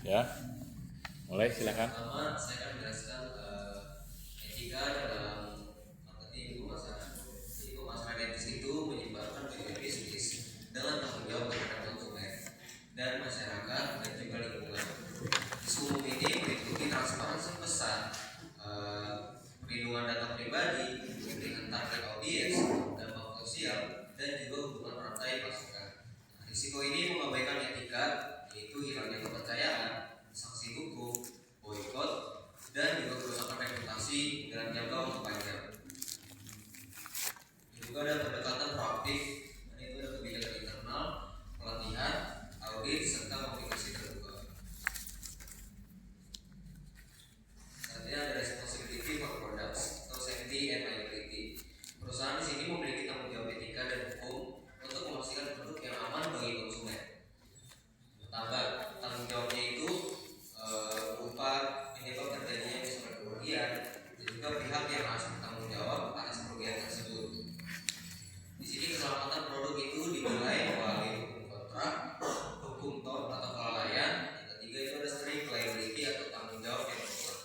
Ya, mulai silakan. Pertama, saya akan menjelaskan etika dalam marketing pemasaran. Jadi pemasaran etis itu menyebarkan tujuan bisnis dengan tanggung jawab terhadap konsumen dan masyarakat dan juga lingkungan. Isu umum ini meliputi transparansi pesan, perlindungan data pribadi, kepentingan target audiens, dampak sosial, dan juga hubungan rantai pasukan. Risiko ini mengabaikan etika, yaitu hilangnya kepercayaan, sanksi hukum, boykot, dan juga kerusakan reputasi dalam jangka waktu panjang. Juga ada pendekatan proaktif, dan itu ada kebijakan internal, pelatihan, audit, serta komunikasi terbuka. Selanjutnya ada responsibility for products atau safety and liability. Perusahaan di sini memiliki tanggung jawab etika dan hukum untuk memastikan produk yang aman bagi konsumen. Pertama, tanggung jawabnya itu berupa penyebab terjadinya misalnya kerugian dan juga pihak yang harus bertanggung jawab atas kerugian tersebut. Di sini keselamatan produk itu dinilai melalui hukum kontrak, hukum tort atau kelalaian. Yang ketiga itu ada strict liability atau tanggung jawab yang mutlak.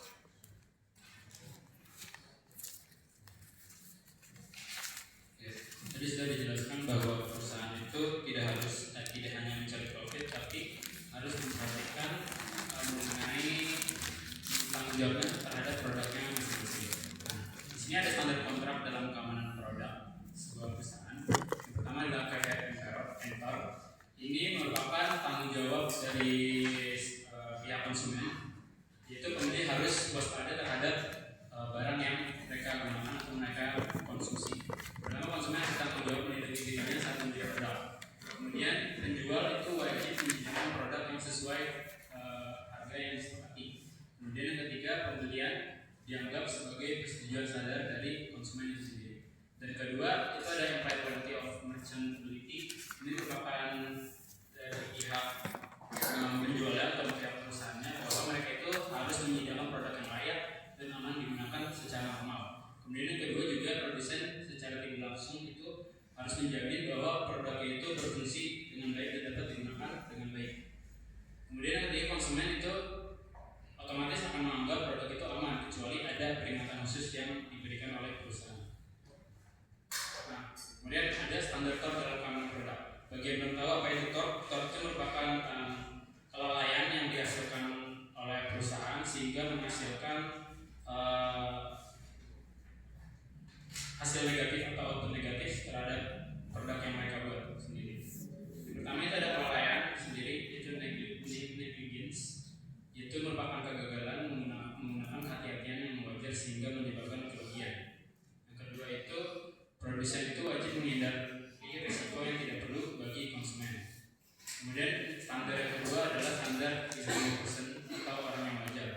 Tadi sudah dijelaskan bahwa perusahaan itu tidak hanya mencari profit, tapi harus memperhatikan mengenai tanggung jawabnya terhadap produknya masing-masing. Nah, di sini ada standar kontrak dalam keamanan produk sebuah perusahaan. Yang pertama adalah KPR. Ini merupakan tanggung jawab dari pihak konsumen, yaitu pengemudi harus waspada terhadap barang yang mereka gunakan atau mereka konsumsi. Pertama, konsumen harus tanggung jawab melindungi dirinya saat membeli produk. Kemudian penjual itu wajib menyediakan produk yang sesuai harga yang disepakati. Kemudian yang ketiga, pembelian dianggap sebagai persetujuan sadar dari konsumen itu sendiri. Dan kedua, itu ada implied of merchantability. Ini merupakan dari pihak penjualnya atau pihak perusahaannya bahwa mereka itu harus menyediakan produk yang layak dan aman digunakan secara normal. Kemudian yang kedua juga produsen secara tidak langsung itu harus menjamin bahwa produknya itu berfungsi dengan baik dan dapat digunakan dengan baik. Kemudian yang ketiga, konsumen itu otomatis akan menganggap produk itu aman kecuali ada peringatan khusus yang diberikan oleh perusahaan. Nah, kemudian ada standar tort dalam keamanan produk. Bagi yang belum tahu apa itu tort itu merupakan kelalaian yang dihasilkan oleh perusahaan sehingga menghasilkan hasil negatif atau output negatif terhadap produk yang mereka buat sendiri. Yang pertama itu ada kelalaian sendiri, itu negligence, yaitu merupakan kegagalan menggunakan kehati-hatian yang wajar sehingga menyebabkan kerugian. Yang kedua itu produsen itu wajib menghindari risiko yang tidak perlu bagi konsumen. Kemudian standar yang kedua adalah standar reasonable person atau orang yang wajar.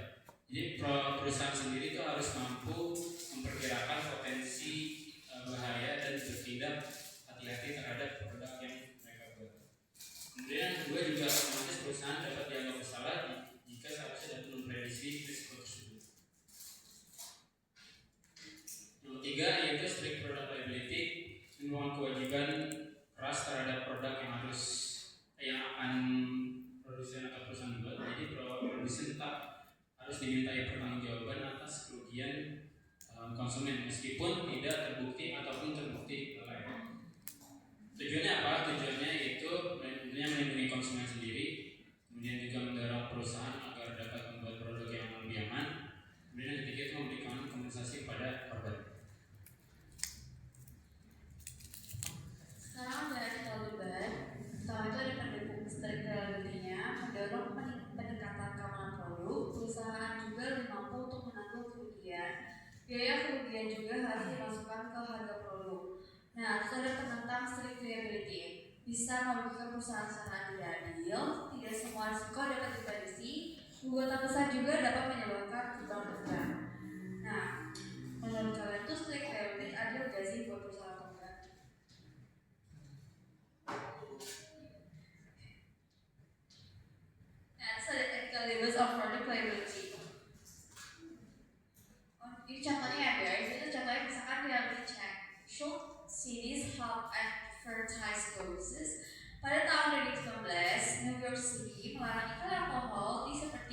Jadi perusahaan sendiri itu harus mampu memperkirakan potensi bahaya dan bertindak hati-hati terhadap produk yang mereka buat. Kemudian yang kedua juga otomatis perusahaan dapat dianggap bersalah jika seharusnya dapat memprediksi risiko tersebut. Yang ketiga yaitu strict product liability, merupakan kewajiban keras terhadap produk yang akan produsen atau perusahaan buat. Jadi produsen tetap harus dimintai pertanggungjawaban atas kerugian konsumen meskipun tidak terbukti ataupun terbukti lalai. Tujuannya apa? Tujuannya yaitu melindungi konsumen sendiri, kemudian juga mendorong perusahaan agar dapat membuat produk yang lebih aman. Kemudian yang ketiga itu memberikan kompensasi kepada korban. Sekarang ada artikel debat. Pertama itu ada pendukung strict liability-nya, mendorong pendekatan keamanan produk. Perusahaan juga lebih mampu untuk menanggung kerugian. Biaya kerugian juga harus dimasukkan ke harga produk. Nah, terus ada tentang strict liability. Bisa merugikan perusahaan secara tidak adil. Tidak semua risiko dapat diprediksi. Gugatan besar juga dapat menyebabkan tumbang besar. Nah, menurut kalian tuh strict liability adil gak sih buat perusahaan atau enggak? Nah, terus ada ethical levels of product liability. Ini contohnya ya guys, itu contohnya misalkan reality check. Should cities help advertise doses? Pada tahun 2019, New York City melarang iklan alkohol di seperti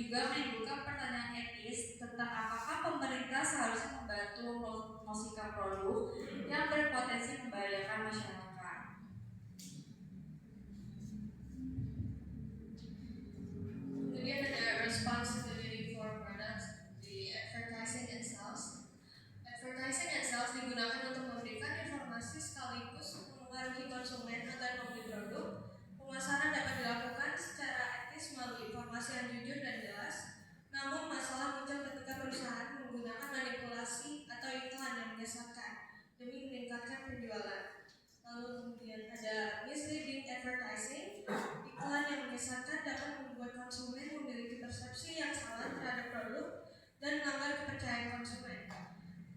juga menimbulkan pertanyaan etis tentang apakah pemerintah seharusnya membantu mempromosikan produk yang berpotensi membahayakan masyarakat. Kemudian ada responsibility for products di advertising and sales. Advertising and sales digunakan untuk memberikan informasi sekaligus mempengaruhi konsumen agar membeli produk. Pemasaran dapat dilakukan secara etis melalui informasi yang jujur dan jelas. Namun masalah muncul ketika perusahaan menggunakan manipulasi atau iklan yang menyesatkan demi meningkatkan penjualan. Lalu kemudian ada misleading advertising. Iklan yang menyesatkan dapat membuat konsumen memiliki persepsi yang salah terhadap produk dan melanggar kepercayaan konsumen.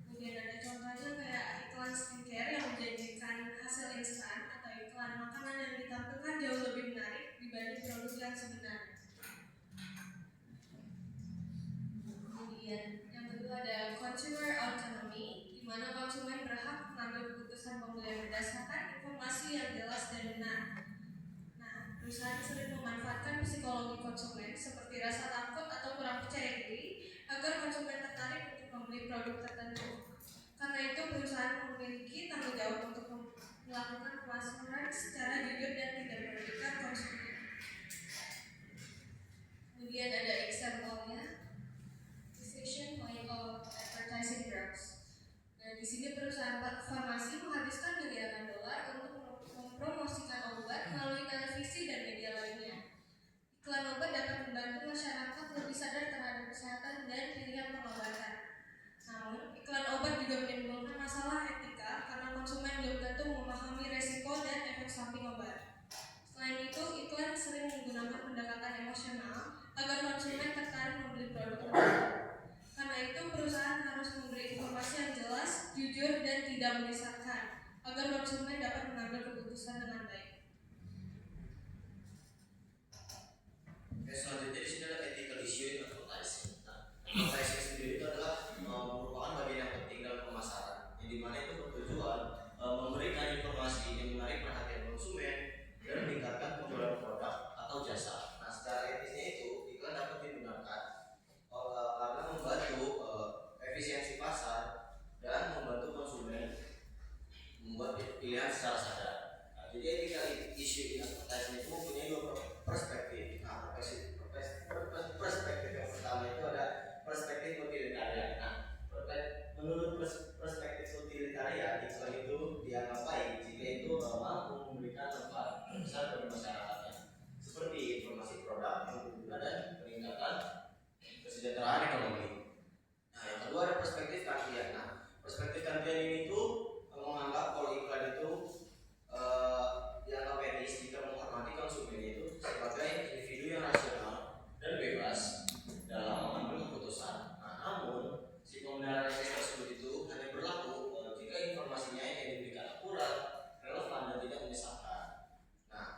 Kemudian ada contohnya kayak iklan skincare yang menjanjikan hasil instan atau iklan makanan yang ditampilkan jauh lebih menarik dibanding produk yang sebenarnya. Kemudian yang kedua ada consumer autonomy, di mana konsumen berhak mengambil keputusan pembelian berdasarkan informasi yang jelas dan benar. Nah, perusahaan sering memanfaatkan psikologi konsumen seperti rasa takut atau kurang percaya diri agar konsumen tertarik untuk membeli produk tertentu. Karena itu perusahaan memiliki tanggung jawab untuk melakukan pemasaran secara jujur dan tidak merugikan konsumen. Kemudian ada example-nya, decision point of advertising drugs. Nah, di sini perusahaan farmasi menghabiskan miliaran dolar untuk mempromosikan obat melalui televisi dan media lainnya. Iklan obat dapat membantu masyarakat lebih sadar terhadap kesehatan dan pilihan pengobatan. Namun, iklan obat juga menimbulkan masalah etika karena konsumen belum tentu memahami resiko dan efek samping obat. Selain itu, iklan sering menggunakan pendekatan emosional agar konsumen tertarik membeli produk tersebut. Karena itu, perusahaan harus memberi informasi yang jelas, jujur, dan tidak menyesatkan agar konsumen dapat mengambil keputusan dengan baik. Oke, selanjutnya di sini ada ethical issue in advertising. Advertising sendiri itu adalah merupakan bagian yang penting dalam pemasaran, yang dimana itu bertujuan memberikan informasi yang menarik perhatian konsumen dan meningkatkan penjualan produk atau jasa. Nah, secara etisnya itu iklan dapat digunakan karena membantu efisiensi pasar dan membantu konsumen membuat pilihan secara sadar. Nah, jadi ethical issue in advertising itu mempunyai dua perspektif. Nah, perspektif yang pertama itu ada perspektif utilitarian. Nah, menurut perspektif utilitarian, iklan itu dianggap baik jika itu mampu memberikan manfaat besar bagi masyarakatnya, seperti informasi produk yang berguna dan peningkatan kesejahteraan ekonomi. Nah, yang kedua ada perspektif kantian. Nah, perspektif kantian ini tuh menganggap kalau iklan itu dianggap etis jika menghormati konsumen itu sebagai individu yang rasional dan bebas dalam mengambil keputusan. Nah, namun si pembenaran etis tersebut itu hanya berlaku jika informasinya yang diberikan akurat, relevan, dan tidak menyesatkan. Nah,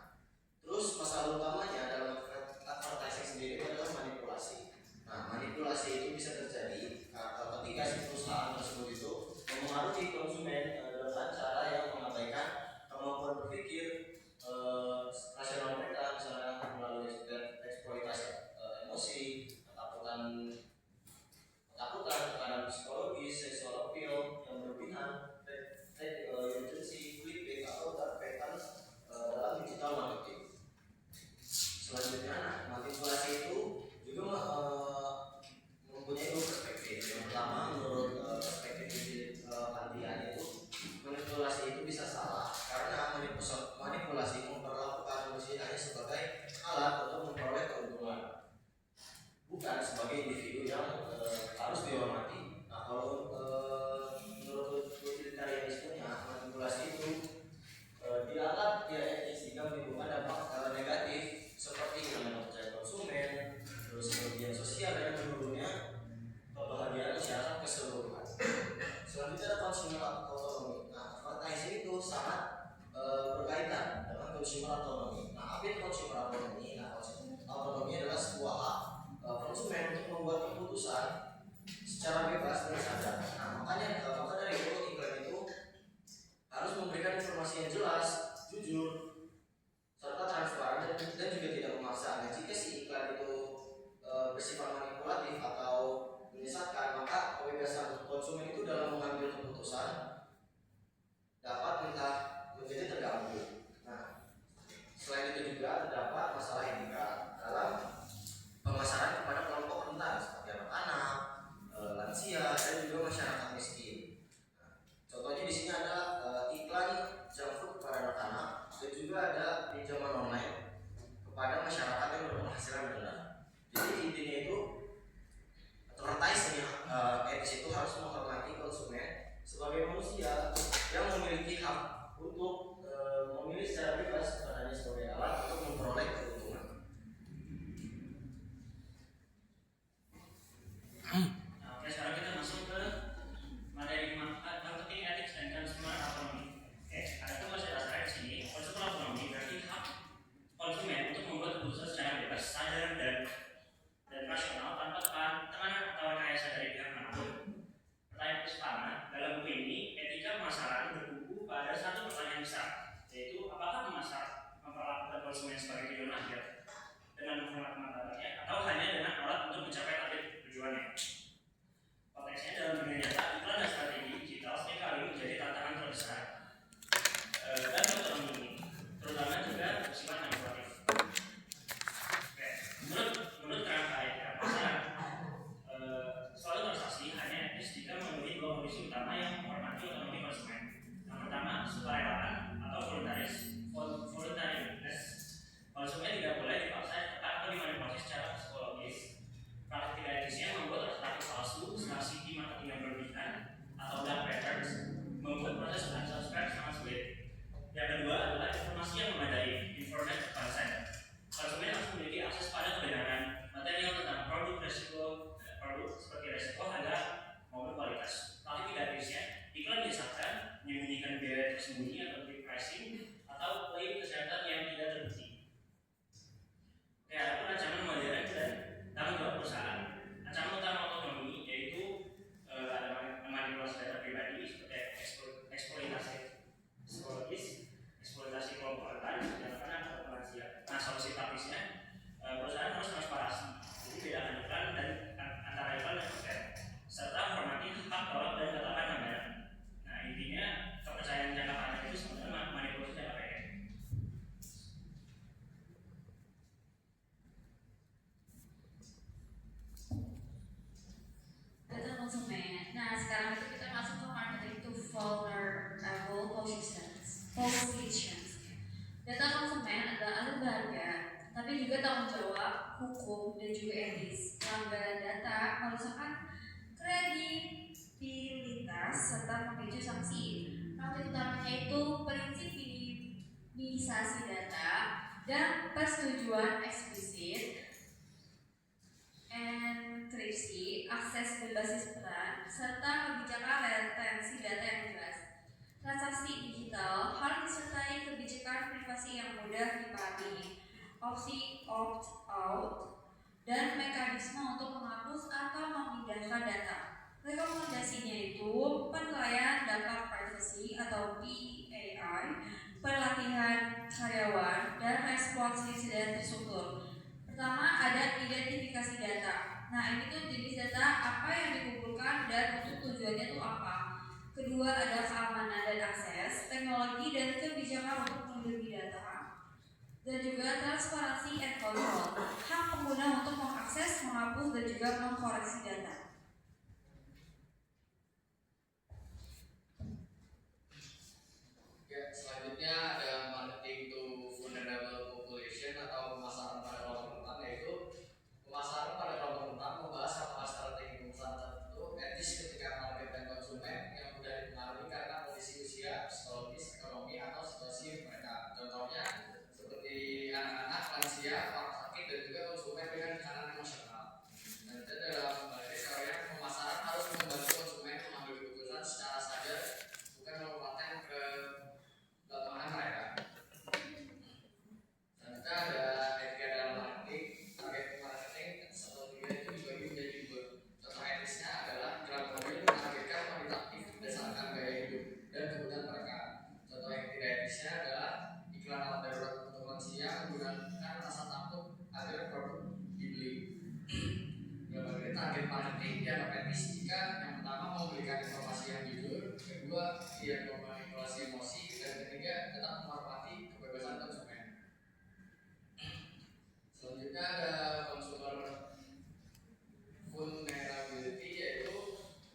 terus masalah utamanya dalam advertising sendiri adalah manipulasi. Nah, manipulasi itu bisa terjadi ketika si perusahaan tersebut itu mempengaruhi konsumen dengan cara yang mengabaikan kemampuan berpikir rasional mereka, misalnya melalui eksploitasi emosi, ketakutan, tekanan psikologis, seksual appeal yang berlebihan, urgency, clickbait atau terkaitan dalam digital marketing. Selanjutnya, manipulasi itu juga mempunyai dua perspektif. Yang pertama, menurut perspektif kantian itu manipulasi itu bisa salah karena manipulasi memperlakukan manusia hanya sebagai alat untuk memperoleh keuntungan, bukan sebagai individu yang harus dihormati. Nah, kalau menurut utilitarianismenya, manipulasi itu dianggap tidak etis jika menimbulkan dampak negatif seperti kehilangan percaya konsumen, terus kerugian sosial dan menurunnya kebahagiaan masyarakat keseluruhan. Selanjutnya ada consumer autonomy. Nah, advertising itu sangat berkaitan dengan consumer autonomy. Nah, apa itu consumer autonomy? Nah, consumer autonomy adalah sebuah hak konsumen untuk membuat keputusan secara bebas dan sadar. Nah, maka dari itu iklan itu harus memberikan informasi yang jelas, jujur, serta transparan dan juga tidak memaksa. Nah, jika si iklan itu bersifat manusia yang memiliki hak untuk memilih secara bebas bukan hanya sebagai alat untuk memperoleh keuntungan. Nah, oke, sekarang kita masuk ke materi marketing, ethics, dan consumer autonomy. Oke, ada tuh masih dasarnya di sini. Consumer autonomy berarti hak konsumen untuk membuat keputusan secara bebas, sadar dan rasional tanpa tekanan atau rekayasa dari pihak manapun. Pertanyaan pertama, dalam buku ini etika pemasaran berkumpul pada satu pertanyaan besar, yaitu apakah pemasar memperlakukan konsumen sebagai tujuan akhir dengan menghormati martabatnya atau hanya dengan alat untuk mencapai target tujuannya. Konteksnya dalam dunia nyata, iklan dan strategi digital seringkali menjadi tantangan terbesar dan ekonomi, terutama juga bersifat manipulatif. Oke, menurut kerangka pasaran, suatu transaksi hanya etis jika memenuhi dua kondisi utama yang menghormati otonomi konsumen. Yang pertama, sukarelawan atau voluntariness. Konsumen tidak boleh dipaksa, ditekan atau dimanipulasi secara psikologis. Praktik tidak etisnya membuat transaksi palsu, strategi marketing yang berlebihan, atau dark patterns, membuat proses unsubscribe sangat sulit. Yang kedua adalah informasi yang memadai, information consent. Konsumen harus memiliki akses pada kebenaran material tentang produk seperti resiko, harga, maupun kualitas. Tapi tidak etisnya, iklan disahkan menyembunyikan biaya tersembunyi atau pricing atau klaim kesehatan yang tidak terbukti. Oke, ada pun ancaman modern dan tanggung jawab perusahaan. Ancaman utama otonomi yaitu ada manipulasi data pribadi seperti eksploitasi psikologis, eksploitasi kelompok rentan, anak-anak atau lansia. Nah, solusi praktisnya perusahaan harus transparansi, jadi bedakan iklan dan antara iklan dan konten, serta hormati hak orang dan katakan anggaran. Nah, intinya kepercayaan jangka panjang itu sebenarnya manipulasi jangka pendek. Data konsumen. Nah, sekarang itu kita masuk ke marketing to vulnerable positions. Data konsumen adalah alat berharga, tapi juga tanggung jawab, hukum, dan juga etis. Pelanggaran data merusakkan kredibilitas serta memicu sanksi. Praktik utamanya itu prinsip minimisasi data dan persetujuan eksplisit, enkripsi, akses berbasis peran, serta kebijakan retensi data yang jelas. Transaksi digital harus disertai kebijakan privasi yang mudah dipahami, opsi opt-out, dan mekanisme untuk menghapus atau memindahkan data. Rekomendasinya itu penilaian dampak privacy atau PAI, pelatihan karyawan, dan respons insiden terstruktur. Pertama ada identifikasi data. Nah, ini tuh jenis data apa yang dikumpulkan dan untuk tujuannya itu apa. Kedua ada keamanan dan akses, teknologi dan kebijakan untuk melindungi data, dan juga transparansi and control, hak pengguna untuk mengakses, menghapus, dan juga mengkoreksi data. Ya, selanjutnya ada marketing to vulnerable population atau pemasaran pada kelompok rentan, yaitu pemasaran pada kelompok rentan membahas apakah strategi pemasaran tertentu etis ketika market dan konsumen yang mudah dipengaruhi karena kondisi usia, psikologis, ekonomi, atau situasi mereka. Contohnya seperti anak-anak, lansia, orang sakit, dan juga konsumen dengan tekanan emosional. Dan itu dalam baris yang pemasaran harus membantu konsumen mengambil keputusan secara sadar, bukan merupakan ke kelemahan mereka. Selanjutnya ada etika dalam marketing. Target marketing strategi itu dibagi menjadi dua. Contoh etisnya adalah iklan mobil menargetkan wanita aktif berdasarkan gaya hidup dan kebutuhan mereka. Contoh yang tidak etisnya adalah iklan alat darurat untuk lansia menggunakan rasa takut agar produk dibeli. Dalam ini target marketing dianggap etis jika yang pertama memberikan informasi yang jujur, kedua tidak memanipulasi emosi, dan ketiga tetap menghormati kebebasan konsumen. Selanjutnya ada consumer vulnerability, yaitu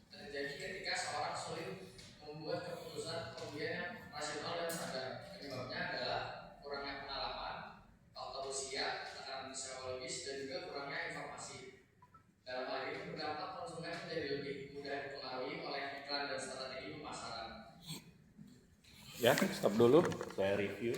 terjadi ketika seorang sulit membuat keputusan pembelian yang rasional dan sadar. Penyebabnya adalah kurangnya pengalaman, faktor usia, tekanan psikologis, dan juga kurangnya informasi. Dalam hal ini berdampak konsumen menjadi lebih mudah dipengaruhi oleh iklan dan strategi pemasaran. Ya, stop dulu. Saya review.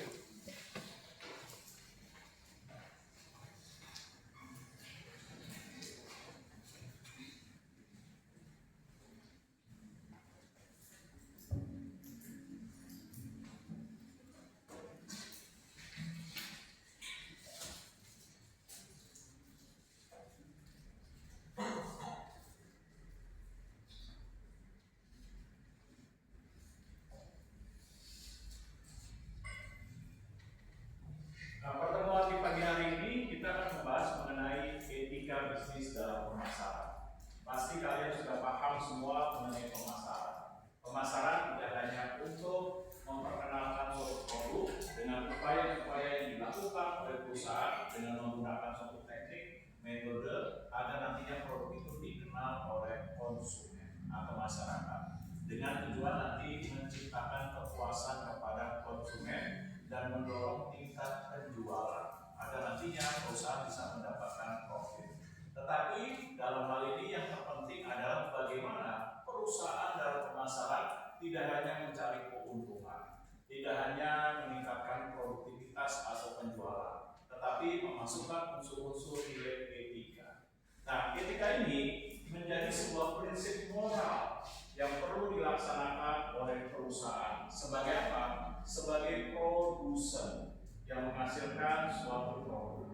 Nah, pertemuan di pagi hari ini kita akan membahas mengenai etika bisnis dalam pemasaran. Pasti kalian sudah paham semua mengenai pemasaran. Pemasaran tidak hanya untuk memperkenalkan suatu produk dengan upaya-upaya yang dilakukan oleh perusahaan dengan menggunakan suatu teknik, metode, agar nantinya produk itu dikenal oleh konsumen atau masyarakat. Dengan tujuan nanti menciptakan kepuasan kepada konsumen dan mendorong tingkat penjualan agar nantinya perusahaan bisa mendapatkan profit. Tetapi dalam hal ini yang terpenting adalah bagaimana perusahaan dalam pemasaran tidak hanya mencari keuntungan, tidak hanya meningkatkan produktivitas atau penjualan, tetapi memasukkan unsur-unsur nilai etika. Nah, etika ini menjadi sebuah prinsip moral yang perlu dilaksanakan oleh perusahaan sebagai apa? Sebagai produsen yang menghasilkan suatu produk.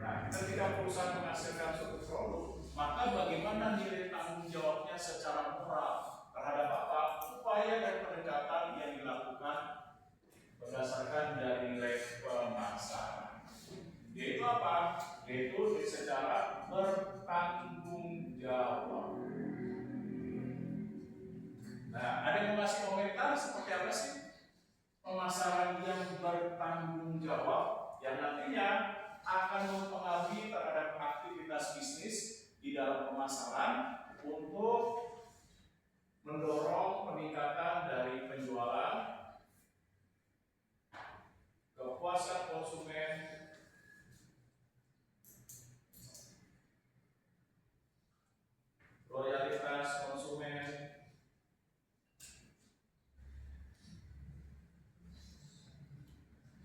Nah, ketika perusahaan menghasilkan suatu produk, maka bagaimana nilai tanggung jawabnya secara moral terhadap apa? Upaya dan pendekatan yang dilakukan berdasarkan dari nilai pemasaran. Yaitu apa? Yaitu secara bertanggung jawab. Nah, ada yang masih komentar seperti apa sih pemasaran yang bertanggung jawab yang nantinya akan mempengaruhi terhadap aktivitas bisnis di dalam pemasaran untuk mendorong peningkatan dari penjualan, kepuasan konsumen, loyalitas konsumen,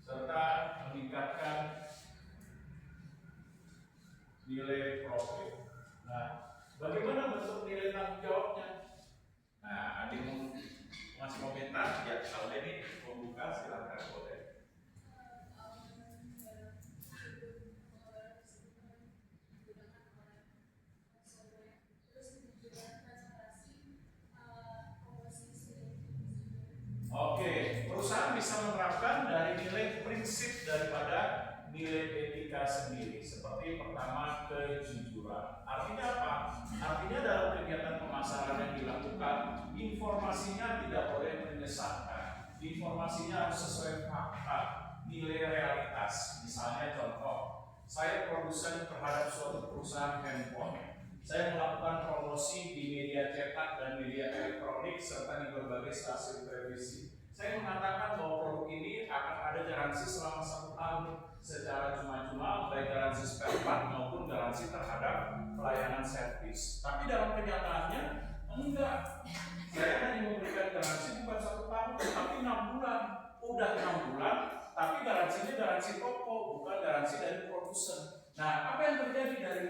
serta meningkatkan nilai profit. Nah, bagaimana bentuk nilai tanggung jawabnya? Nah, ada yang masih komentar? Ya, kalau ini membuka silakan boleh. Oke, perusahaan bisa menerapkan dari nilai prinsip daripada nilai etika sendiri. Seperti pertama, kejujuran. Artinya apa? Artinya dalam kegiatan pemasaran yang dilakukan, informasinya tidak boleh menyesatkan. Informasinya harus sesuai fakta, nilai realitas. Misalnya contoh, saya produsen terhadap suatu perusahaan handphone. Saya melakukan promosi di media cetak dan media elektronik serta di berbagai stasiun televisi. Saya mengatakan bahwa produk ini akan ada garansi selama 1 tahun secara cuma-cuma, baik garansi spare part maupun garansi terhadap pelayanan servis. Tapi dalam kenyataannya enggak. Saya hanya memberikan garansi bukan 1 tahun, tapi 6 bulan. Udah 6 bulan, tapi garansinya garansi toko, bukan garansi dari produsen. Nah, apa yang terjadi dari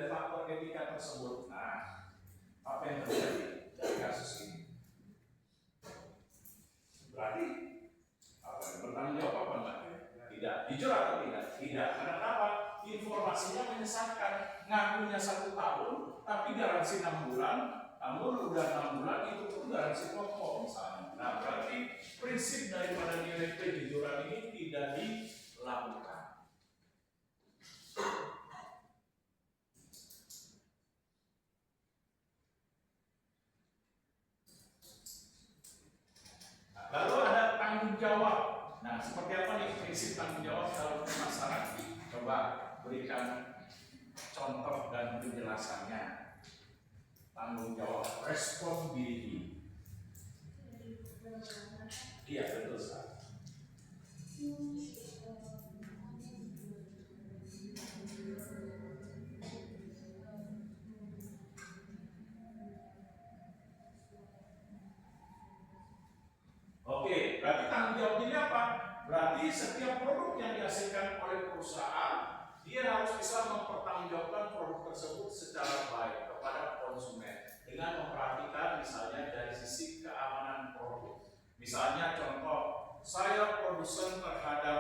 faktor etika tersebut? Nah, apa yang terjadi dari kasus ini? Berarti apa yang bertanggung jawab apa enggak? Tidak. Jujur atau tidak? Tidak. Karena apa? Informasinya menyesatkan. Ngakunya 1 tahun, tapi garansi 6 bulan. Namun udah 6 bulan itu pun garansi pokok misalnya. Nah, berarti prinsip daripada nilai kejujuran ini tidak dilakukan. Lalu ada tanggung jawab. Nah, seperti apa nih prinsip tanggung jawab dalam pemasaran? Coba berikan contoh dan penjelasannya. Tanggung jawab, responsibility. Iya, betul sekali. Oke, berarti tanggung jawab ini apa? Berarti setiap produk yang dihasilkan oleh perusahaan, dia harus bisa mempertanggungjawabkan produk tersebut secara baik kepada konsumen dengan memperhatikan misalnya dari sisi keamanan produk. Misalnya contoh, saya produsen terhadap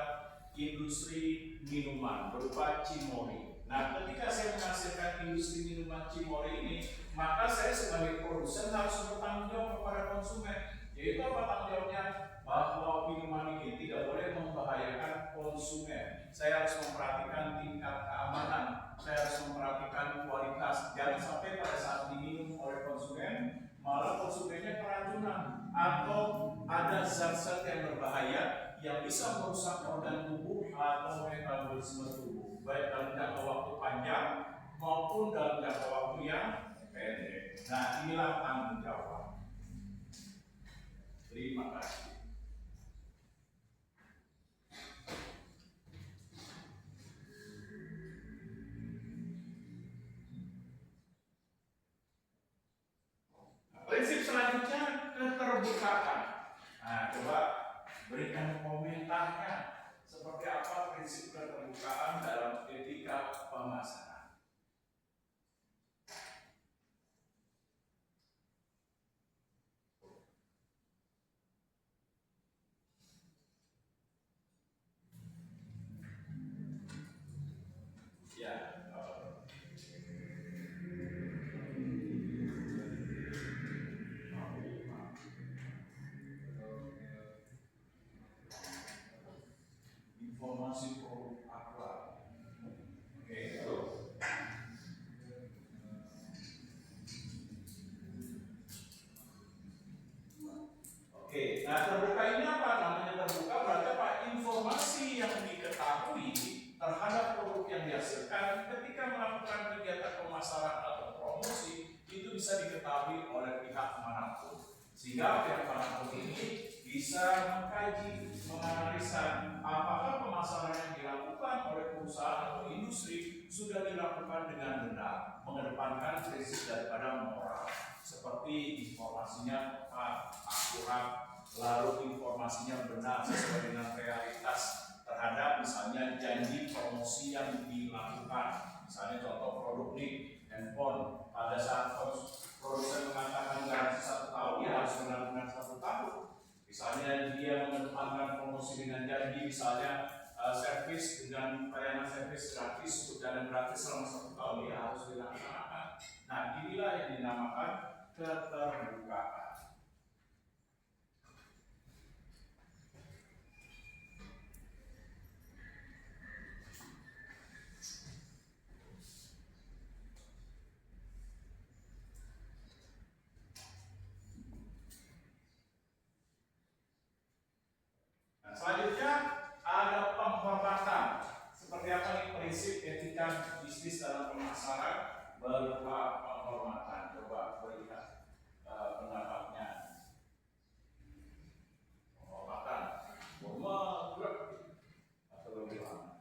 industri minuman berupa Cimory. Nah, ketika saya menghasilkan industri minuman Cimory ini, maka saya sebagai produsen harus bertanggung jawab kepada konsumen. Yaitu apa tanggung jawabnya? Bahwa minuman ini tidak boleh membahayakan konsumen. Saya harus memperhatikan tingkat keamanan, saya harus memperhatikan kualitas. Jangan sampai pada saat diminum oleh konsumen, malah konsumennya keracunan atau ada zat-zat yang berbahaya yang bisa merusak organ tubuh atau metabolisme tubuh, baik dalam jangka waktu panjang maupun dalam jangka waktu yang pendek. Nah, inilah tanggung jawab. Terima kasih. Prinsip selanjutnya keterbukaan. Nah, coba berikan komentarnya seperti apa prinsip keterbukaan dalam etika pemasaran. Ya, informasi produk akurat. Oke, terus. Oke, nah terbuka ini apa? Namanya terbuka berarti apa? Informasi yang diketahui terhadap produk yang dihasilkan ketika melakukan kegiatan pemasaran atau promosi itu bisa diketahui oleh pihak manapun. Sehingga pihak manapun ini bisa mengkaji, menganalisa apakah pemasaran yang dilakukan oleh perusahaan atau industri sudah dilakukan dengan benar, mengedepankan prinsip daripada moral, seperti informasinya tepat, akurat, lalu informasinya benar sesuai dengan realitas terhadap misalnya janji promosi yang dilakukan. Misalnya contoh produk nih, handphone, pada saat produsen mengatakan garansi 1 tahun, ya harus benar-benar 1 tahun. Misalnya dia mengedepankan promosi dengan janji, misalnya servis dengan layanan servis gratis untuk jalan gratis selama 1 tahun, ya harus dilaksanakan. Nah, inilah yang dinamakan keterbukaan. Selanjutnya ada penghormatan. Seperti apa nih prinsip etika bisnis dalam pemasaran berupa penghormatan? Coba berikan pendapatnya. Penghormatan, hormat atau lebih lama.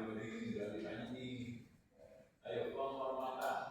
Ini sudah ditanya nih. Ayo penghormatan.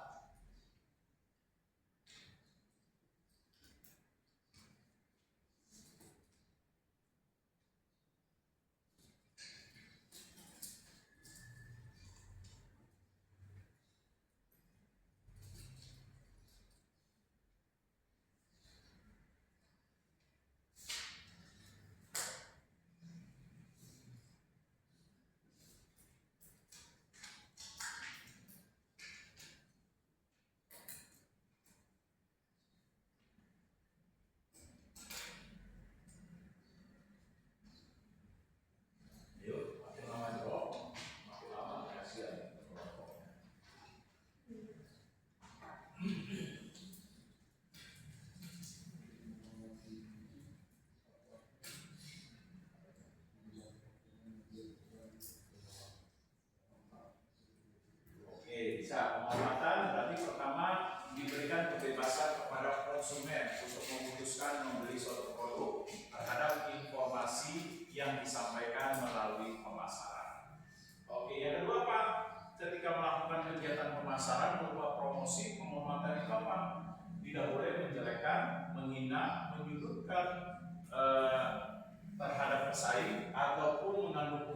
Bisa penghormatan berarti pertama diberikan kebebasan kepada konsumen untuk memutuskan membeli suatu produk terhadap informasi yang disampaikan melalui pemasaran.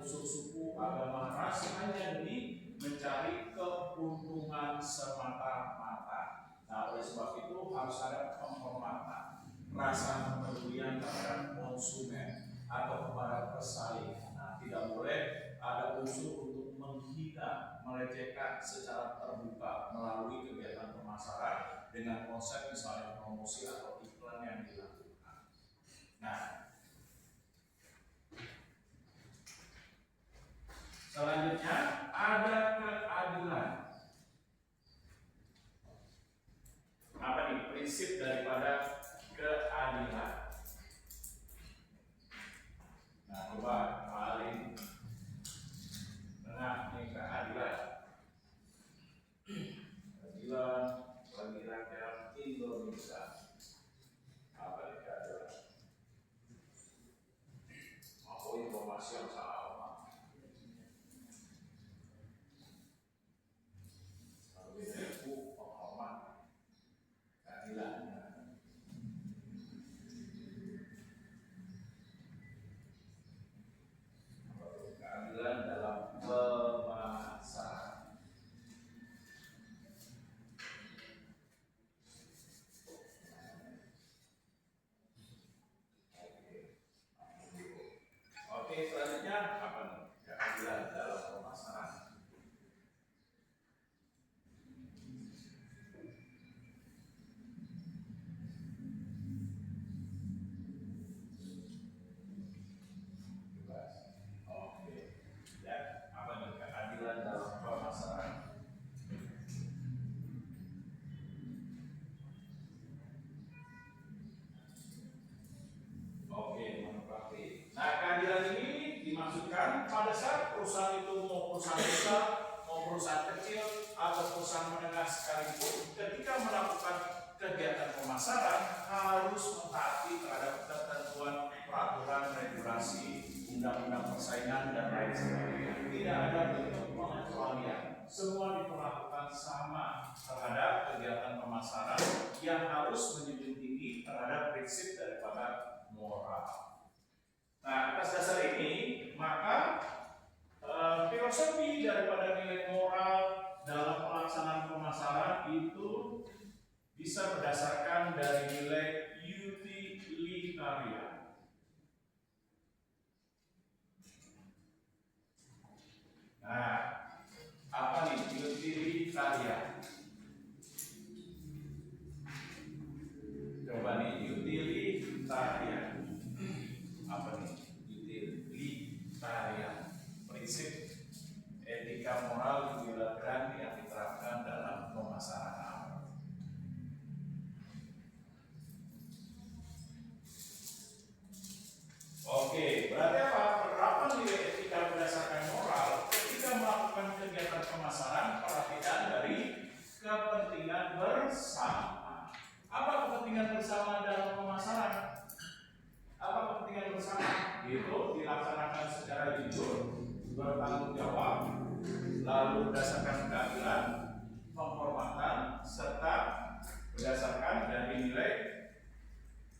unsur suku, agama, ras hanya demi mencari keuntungan semata-mata. Nah, oleh sebab itu harus ada penghormatan, rasa kepedulian terhadap konsumen atau kepada pesaing. Nah, tidak boleh ada unsur untuk menghina, melecehkan secara terbuka melalui kegiatan pemasaran dengan konsep misalnya promosi atau iklan yang dilakukan. Nah, selanjutnya ada keadilan. Apa nih prinsip daripada keadilan? Nah, coba paling tengah nih keadilan. Keadilan bagi rakyat Indonesia. Apa nih keadilan? Mau informasi yang sama. Lebih dari itu penghormat keadilan. Keadilan dalam pemasaran. Oke, selanjutnya apa nih? Keadilan dalam pemasaran. Oke, ya apa nih keadilan dalam pemasaran? Oke, menepati. Nah, keadilan ini dimaksudkan pada saat perusahaan itu mau perusahaan besar, mau perusahaan kecil, atau perusahaan menengah sekalipun, ketika melakukan kegiatan pemasaran harus mentaati terhadap ketentuan peraturan regulasi, undang-undang persaingan dan lain sebagainya. Tidak ada bentuk pengecualian. Semua diperlakukan sama terhadap kegiatan pemasaran yang harus menjunjung tinggi terhadap prinsip daripada moral. Nah, atas dasar ini, maka filosofi daripada nilai moral dalam pelaksanaan pemasaran itu bisa berdasarkan dari nilai utilitarian. Nah, apa nih utilitarian? Coba nih utilitarian. Apa nih utilitarian? Prinsip etika moral utilitarian yang diterapkan dalam pemasaran. Oke, berarti apa? Penerapan nilai etika berdasarkan moral ketika melakukan kegiatan pemasaran perhatian dari kepentingan bersama. Apa kepentingan bersama dalam pemasaran? Apa kepentingan bersama? Itu dilaksanakan secara jujur, bertanggung jawab, lalu berdasarkan keadilan, penghormatan, serta berdasarkan dari nilai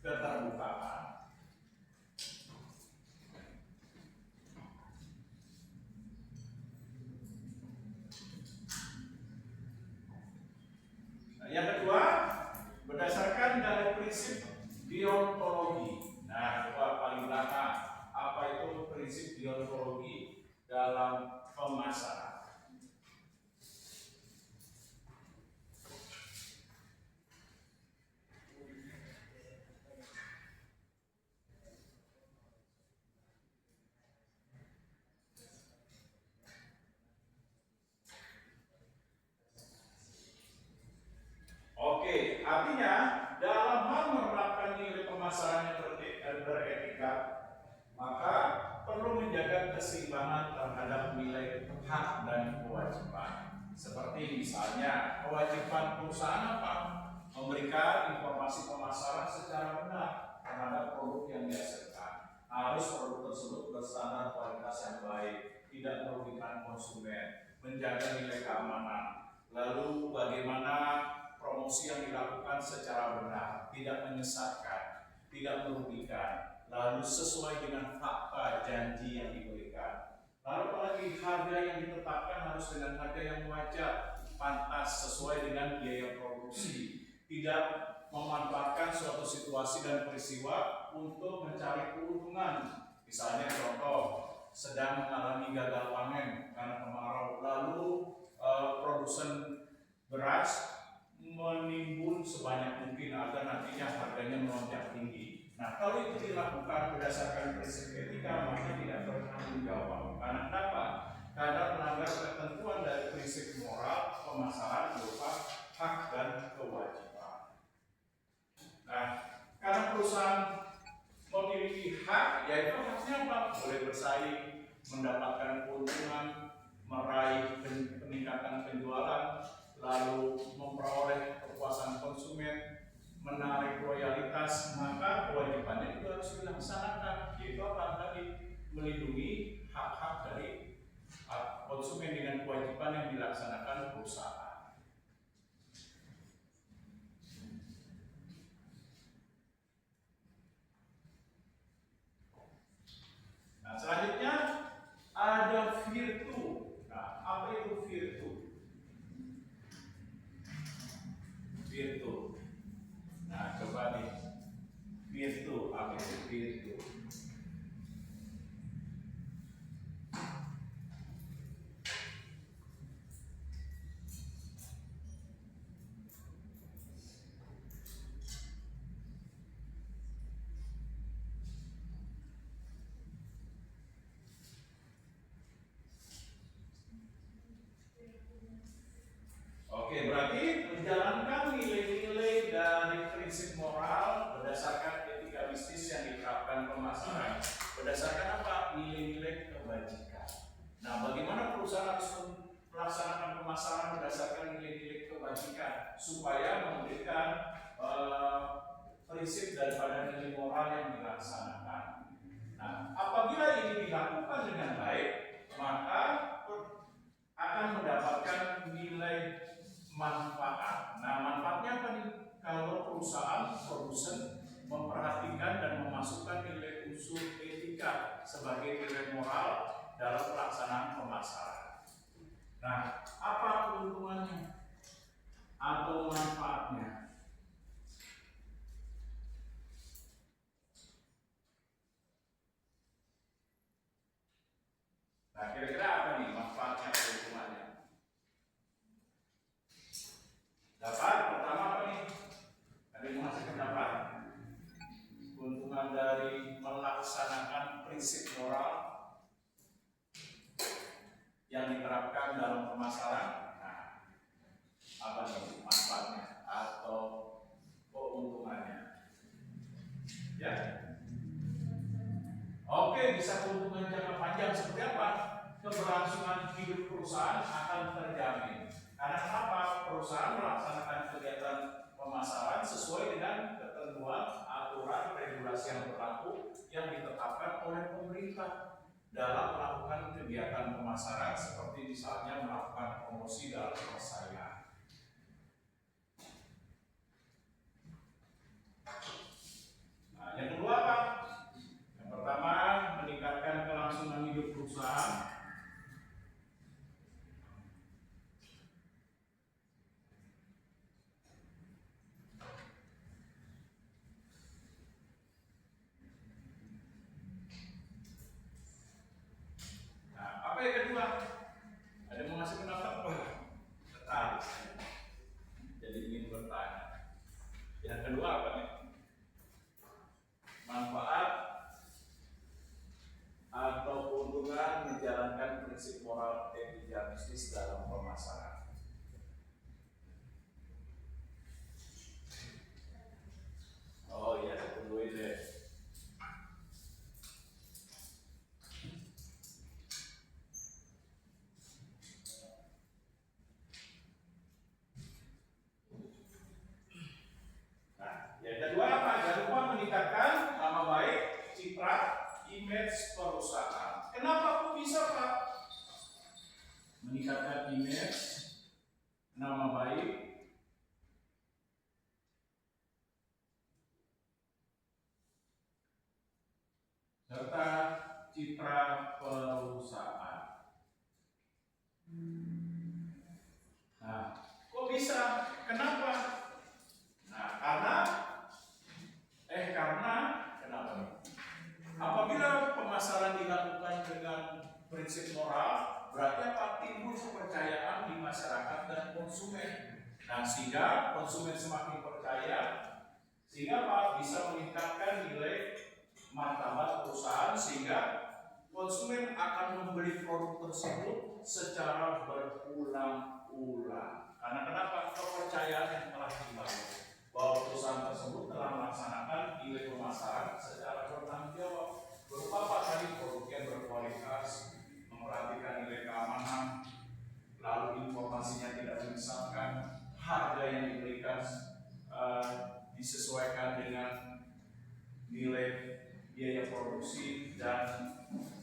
keterbukaan. Yang kedua, berdasarkan dari prinsip deontologi. Nah, coba paling belakang, apa itu prinsip deontologi dalam pemasaran? Oke, artinya dalam hal menerapkan nilai pemasaran yang beretika, maka perlu menjaga keseimbangan terhadap nilai hak dan kewajiban. Seperti misalnya kewajiban perusahaan apa? Memberikan informasi pemasaran secara benar terhadap produk yang dihasilkan. Harus produk tersebut berstandar kualitas yang baik, tidak merugikan konsumen, menjaga nilai keamanan. Lalu bagaimana promosi yang dilakukan secara benar, tidak menyesatkan, tidak merugikan, lalu sesuai dengan fakta janji yang diberikan. harga yang ditetapkan harus dengan harga yang wajar, pantas, sesuai dengan biaya produksi. Tidak memanfaatkan suatu situasi dan peristiwa untuk mencari keuntungan. Misalnya contoh, sedang mengalami gagal panen karena kemarau, lalu produsen beras menimbun sebanyak mungkin agar nantinya harganya melonjak tinggi. Nah, kalau itu dilakukan berdasarkan prinsip etika, maka tidak bertanggung jawab. Karena kenapa? Karena melanggar ketentuan dari prinsip moral pemasaran berupa hak dan kewajiban. Nah, karena perusahaan memiliki hak, yaitu haknya apa? Boleh bersaing, mendapatkan keuntungan, meraih peningkatan penjualan, lalu memperoleh kepuasan konsumen, menarik royalitas, maka kewajibannya itu harus dilaksanakan, yaitu apa tadi? Melindungi hak-hak dari konsumen dengan kewajiban yang dilaksanakan perusahaan. Nah, selanjutnya ada virtu. Nah, apa itu virtu? Virtu. Nah, coba nih. Virtu, apa itu virtu? Oke, berarti menjalankan nilai-nilai dari prinsip moral berdasarkan etika bisnis yang diterapkan pemasaran, berdasarkan apa? Nilai-nilai kebajikan. Nah, bagaimana perusahaan harus melaksanakan pemasaran berdasarkan nilai-nilai kebajikan supaya memberikan prinsip daripada nilai moral yang dilaksanakan. Nah, apabila ini dilakukan dengan baik, maka akan mendapatkan nilai manfaat. Nah, manfaatnya apa nih? Kalau perusahaan produsen memperhatikan dan memasukkan nilai unsur etika sebagai nilai moral dalam pelaksanaan pemasaran. Nah, apa keuntungannya atau manfaatnya? Nah, kira-kira apa nih manfaatnya, keuntungannya? Dapat, pertama apa nih? Ada yang masih pendapat? Keuntungan dari melaksanakan prinsip moral yang diterapkan dalam pemasaran. Nah, apa nih manfaatnya atau keuntungannya? Ya. Oke, bisa keuntungan jangka panjang seperti apa? Keberlangsungan hidup perusahaan akan terjamin. Karena kenapa? Perusahaan melaksanakan kegiatan pemasaran sesuai dengan ketentuan, aturan, regulasi yang berlaku yang ditetapkan oleh pemerintah dalam melakukan kegiatan pemasaran seperti misalnya melakukan promosi dalam persaingan. Nah, yang kedua apa? Yang pertama, meningkatkan kelangsungan hidup perusahaan. Apa yang kedua? Ada yang mau ngasih pendapat? Tertarik. Jadi ingin bertanya. Yang kedua apa nih? Manfaat atau keuntungan menjalankan prinsip moral etika bisnis dalam pemasaran. Oh iya, tungguin deh. Yang kedua apa? Jangan lupa meningkatkan nama baik, citra, image perusahaan. Kenapa kok bisa, Pak? Meningkatkan image, nama baik, serta citra perusahaan. bisa? Kenapa? Nah, karena kenapa nih? Apabila pemasaran dilakukan dengan prinsip moral, berarti apa? Timbul kepercayaan di masyarakat dan konsumen. Nah, sehingga konsumen semakin percaya, sehingga apa? Bisa meningkatkan nilai martabat perusahaan, sehingga konsumen akan membeli produk tersebut secara berulang-ulang. Karena kenapa? Kepercayaan yang telah dibangun bahwa perusahaan tersebut telah melaksanakan nilai pemasaran secara bertanggung jawab. Berupa apa tadi? Produk yang berkualitas, memperhatikan nilai keamanan, lalu informasinya tidak menyesatkan, harga yang diberikan disesuaikan dengan nilai biaya produksi dan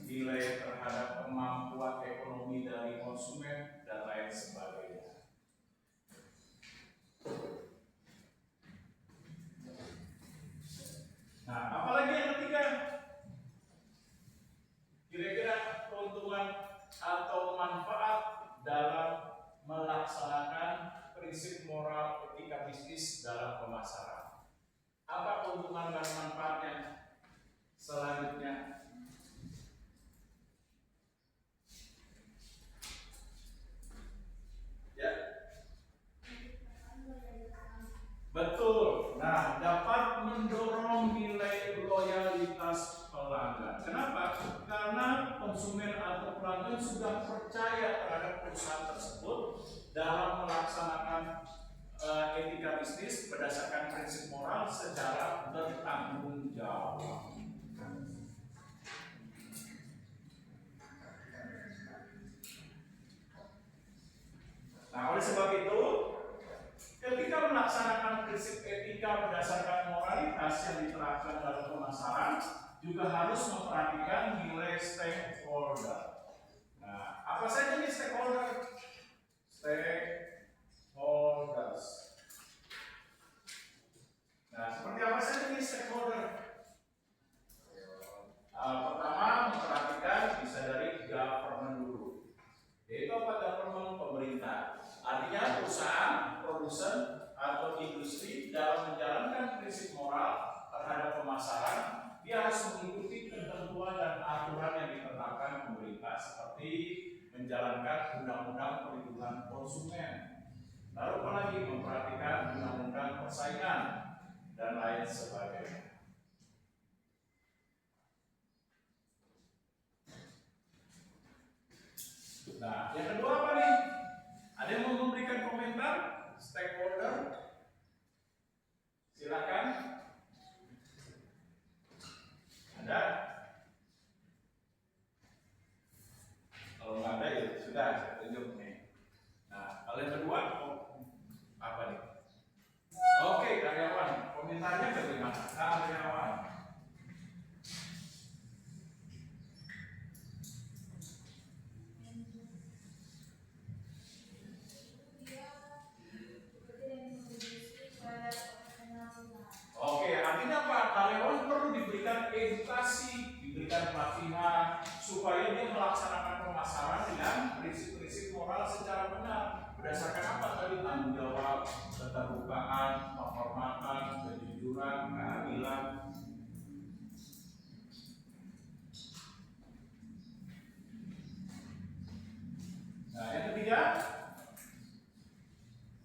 nilai terhadap kemampuan ekonomi dari konsumen dan lain sebagainya. Nah, apalagi yang ketiga? Kira-kira keuntungan atau manfaat dalam melaksanakan prinsip moral etika bisnis dalam pemasaran. Apa keuntungan dan manfaatnya? Selanjutnya, ya, betul. Nah, dapat mendorong nilai loyalitas pelanggan. Kenapa? Karena konsumen atau pelanggan sudah percaya terhadap perusahaan tersebut dalam melaksanakan etika bisnis berdasarkan prinsip moral secara bertanggung jawab. Nah, oleh sebab itu, ketika melaksanakan prinsip etika berdasarkan moralitas yang diterapkan dalam pemasaran, juga harus memperhatikan nilai stakeholder. Nah, apa saja nih stakeholder? Stakeholders. Nah, seperti apa saja nih stakeholder? Pertama, memperhatikan bisa dari government dulu. Yaitu apa? Government, pemerintah. Artinya perusahaan, produsen, atau industri dalam menjalankan prinsip moral terhadap pemasaran, dia harus mengikuti ketentuan dan aturan yang ditetapkan pemerintah, seperti menjalankan undang-undang perlindungan konsumen. Lalu apalagi? Memperhatikan undang-undang persaingan dan lain sebagainya. Nah, yang kedua apa nih? Ada yang mau memberikan komentar? Stakeholder? Silakan. Ada? Kalau nggak ada ya sudah, saya tunjuk nih. Nah, kalau yang kedua apa nih? Oke, karyawan. Komentarnya bagaimana? Karyawan. Oke, artinya apa? Karyawan perlu diberikan edukasi, diberikan pelatihan supaya dia melaksanakan pemasaran dengan prinsip-prinsip moral secara benar. Berdasarkan apa tadi? Tanggung jawab, keterbukaan, penghormatan, kejujuran, keadilan. Nah, yang ketiga,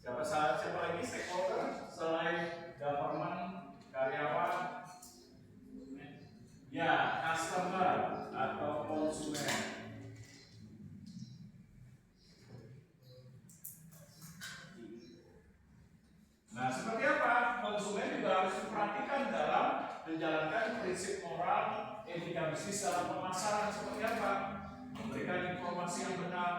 siapa lagi stakeholder selain government, karyawan? Ya, customer atau konsumen. Nah, seperti apa? Konsumen juga harus diperhatikan dalam menjalankan prinsip moral etika bisnis dalam pemasaran. Seperti apa? Memberikan informasi yang benar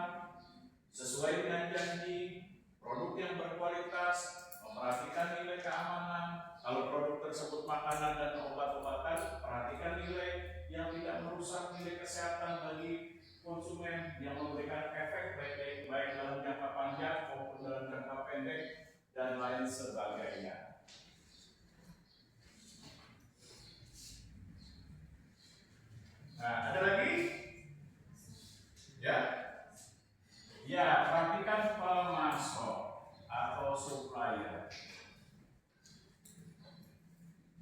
sesuai dengan janji, produk yang berkualitas, memperhatikan nilai keamanan. Kalau produk tersebut makanan dan obat-obatan, perhatikan nilai yang tidak merusak nilai kesehatan bagi konsumen, yang memberikan efek baik dalam jangka panjang maupun dalam jangka pendek dan lain sebagainya. Nah, ada lagi? Ya, perhatikan pemasok atau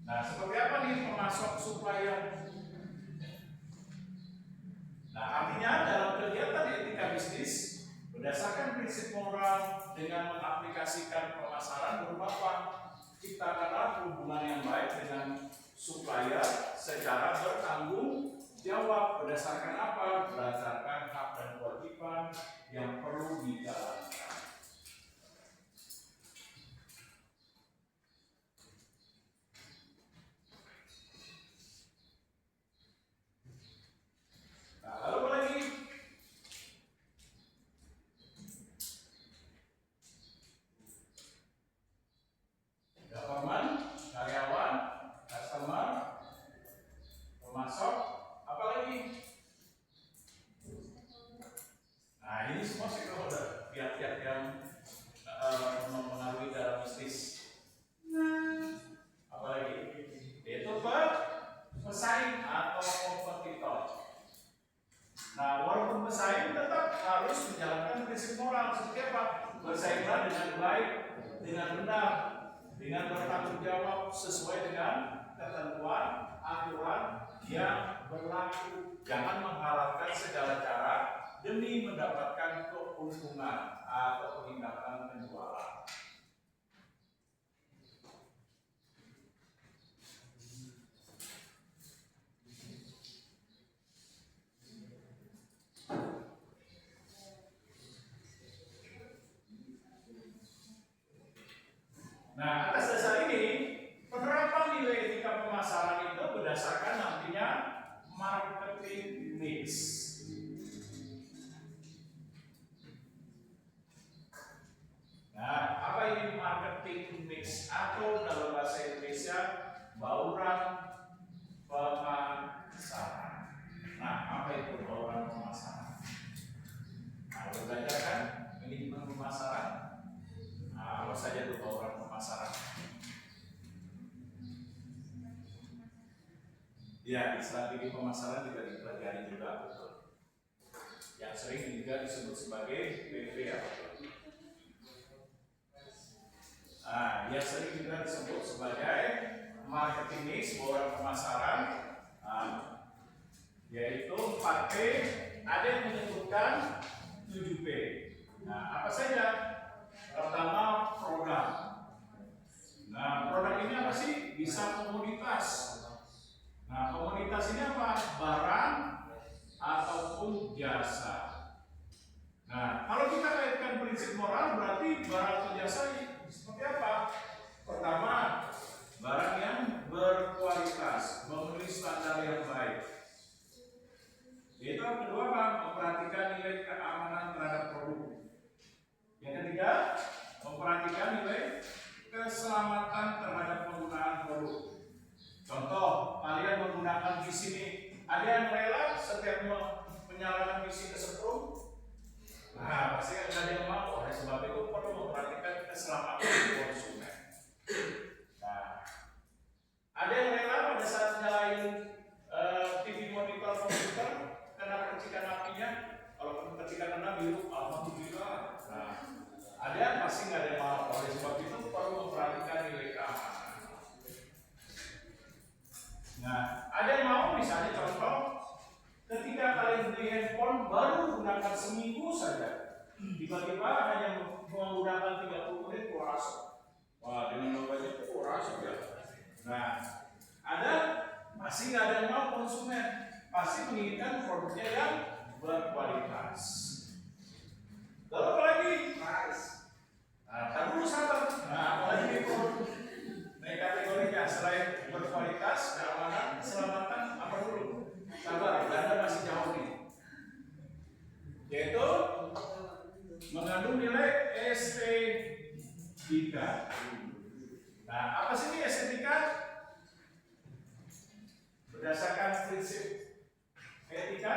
Nah, seperti apa nih pemasok supplier? Nah, artinya dalam kegiatan etika bisnis berdasarkan prinsip moral dengan mengaplikasikan pemasaran berupa apa? Ciptakanlah hubungan yang baik dengan supplier secara bertanggung jawab. Berdasarkan apa? Berdasarkan hak dan kewajiban yang perlu dijalankan. Nah, lalu apa lagi? Government, karyawan, customer, pemasok, apa lagi? Nah, ini semua stakeholder, pihak-pihak yang mempengaruhi dalam bisnis. Apa lagi? Yaitu pesaing atau kompetitor. Nah, walaupun pesaing tetap harus menjalankan prinsip moral seperti apa? Bersainglah dengan baik, dengan benar, dengan bertanggung jawab sesuai dengan ketentuan aturan yang berlaku. Jangan menghalalkan segala cara demi mendapatkan keuntungan atau peningkatan penjualan. Nah, atas dasar ini, penerapan nilai etika pemasaran itu berdasarkan nantinya marketing mix. Nah, apa ini marketing mix atau dalam bahasa Indonesia bauran pemasaran? Nah, apa itu bauran pemasaran? Nah, udah belajar kan? Ini tentang pemasaran. Nah, apa saja itu bauran pemasaran? Ya, di strategi pemasaran juga dipelajari juga, betul. Yang sering juga disebut sebagai BP ya. Nah, yang sering juga disebut sebagai marketing mix, bauran pemasaran. Nah, yaitu 4P, ada yang menyebutkan 7P. Nah, apa saja? Pertama, produk. Nah, produk ini apa sih? Bisa komoditas. Nah, komoditas ini apa? Barang ataupun jasa. Nah, kalau kita kaitkan prinsip moral, berarti barang atau jasa seperti apa? Pertama, barang yang berkualitas, memenuhi standar yang baik. Itu kedua, apa? Memperhatikan nilai keamanan terhadap produk. Yang ketiga, memperhatikan nilai keselamatan terhadap penggunaan produk. Contoh, kalian menggunakan PC ini, ada yang rela setiap menyalakan PC kesetrum? Nah, pasti kan ada yang mau. Oleh sebab itu perlu memperhatikan keselamatan konsumen. Nah, ada yang rela pada saat nyalain TV monitor komputer kena percikan apinya. Kalau percikan kena biru, alhamdulillah. Nah, ada yang pasti nggak ada yang mau. Oleh sebab itu perlu memperhatikan nilai keamanan. Nah, ada yang mau, misalnya contoh, ketika kalian beli handphone baru gunakan seminggu saja, tiba-tiba hanya menggunakan 30 menit keluar asap. Wah, dengan namanya keluar asap ya. Nah, ada masih nggak ada yang mau konsumen, pasti menginginkan produknya yang berkualitas. Lalu apa lagi? Price. Nah, tak dulu sabar. Nah, apalagi itu kategorinya selain berkualitas, keamanan, keselamatan, apa dulu? Sabar, Anda masih jauh nih. Yaitu mengandung nilai estetika. Nah, apa sih ini estetika? Berdasarkan prinsip etika,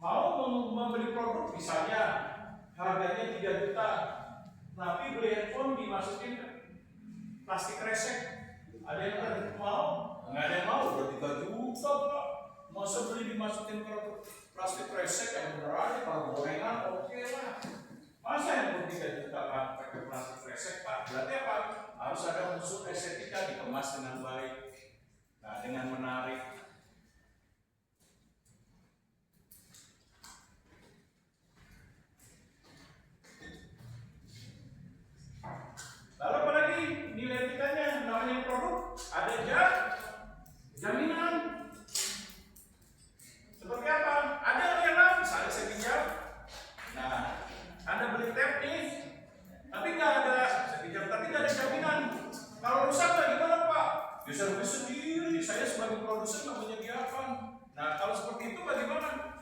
mau membeli produk misalnya harganya 3 juta, tapi beli handphone dimasukin plastik kresek, ada yang mau? Nggak ada yang mau, udah 3 juta Pak. Masa beli dimasukin ke plastik kresek yang bener aja, kalau gorengan oke lah. Masa yang beli 3 juta Pak pakai plastik kresek Pak? Berarti apa? Harus ada unsur estetika di dikemas dengan baik, nah dengan menarik. Lalu apalagi nilai etikanya, namanya produk ada jaminan. Seperti apa? Ada yang hilang, misalnya saya pinjam. Nah, Anda beli tap nih, tapi nggak ada, saya pinjam tapi nggak ada jaminan. Kalau rusak bagaimana Pak? Ya servis sendiri, saya sebagai produsen nggak menyediakan. Nah, kalau seperti itu bagaimana?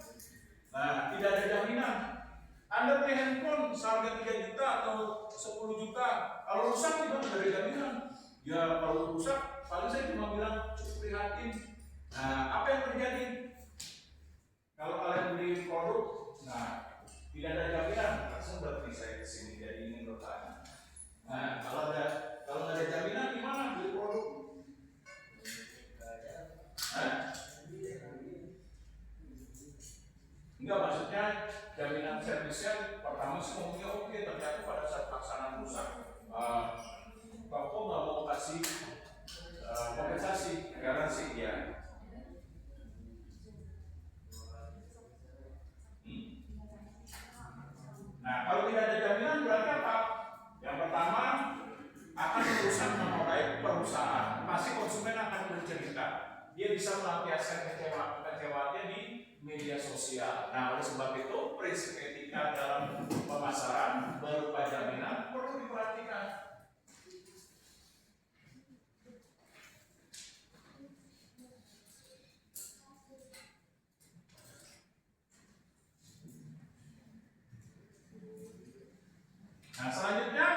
Nah, tidak ada jaminan. Anda beli handphone seharga 3 juta atau 10 juta, kalau rusak gimana? Tidak ada jaminan. Ya kalau rusak, paling saya cuma bilang cukup prihatin. Nah, apa yang terjadi? Kalau kalian beli produk, nah tidak ada jaminan, langsung berarti saya kesini jadi ingin bertanya. Nah, kalau nggak ada jaminan gimana beli produk? Enggak, maksudnya jaminan servisnya pertama sih ngomongnya oke, tapi aku pada saat pelaksanaan rusak, toko nggak mau kasih kompensasi, garansi ya. Nah, kalau tidak ada jaminan berarti apa? Yang pertama akan merusak nama baik perusahaan. Pasti konsumen akan bercerita. Dia bisa melampiaskan kecewaannya di media sosial. Nah, oleh sebab itu prinsip etika dalam pemasaran berupa jaminan perlu diperhatikan. Nah, selanjutnya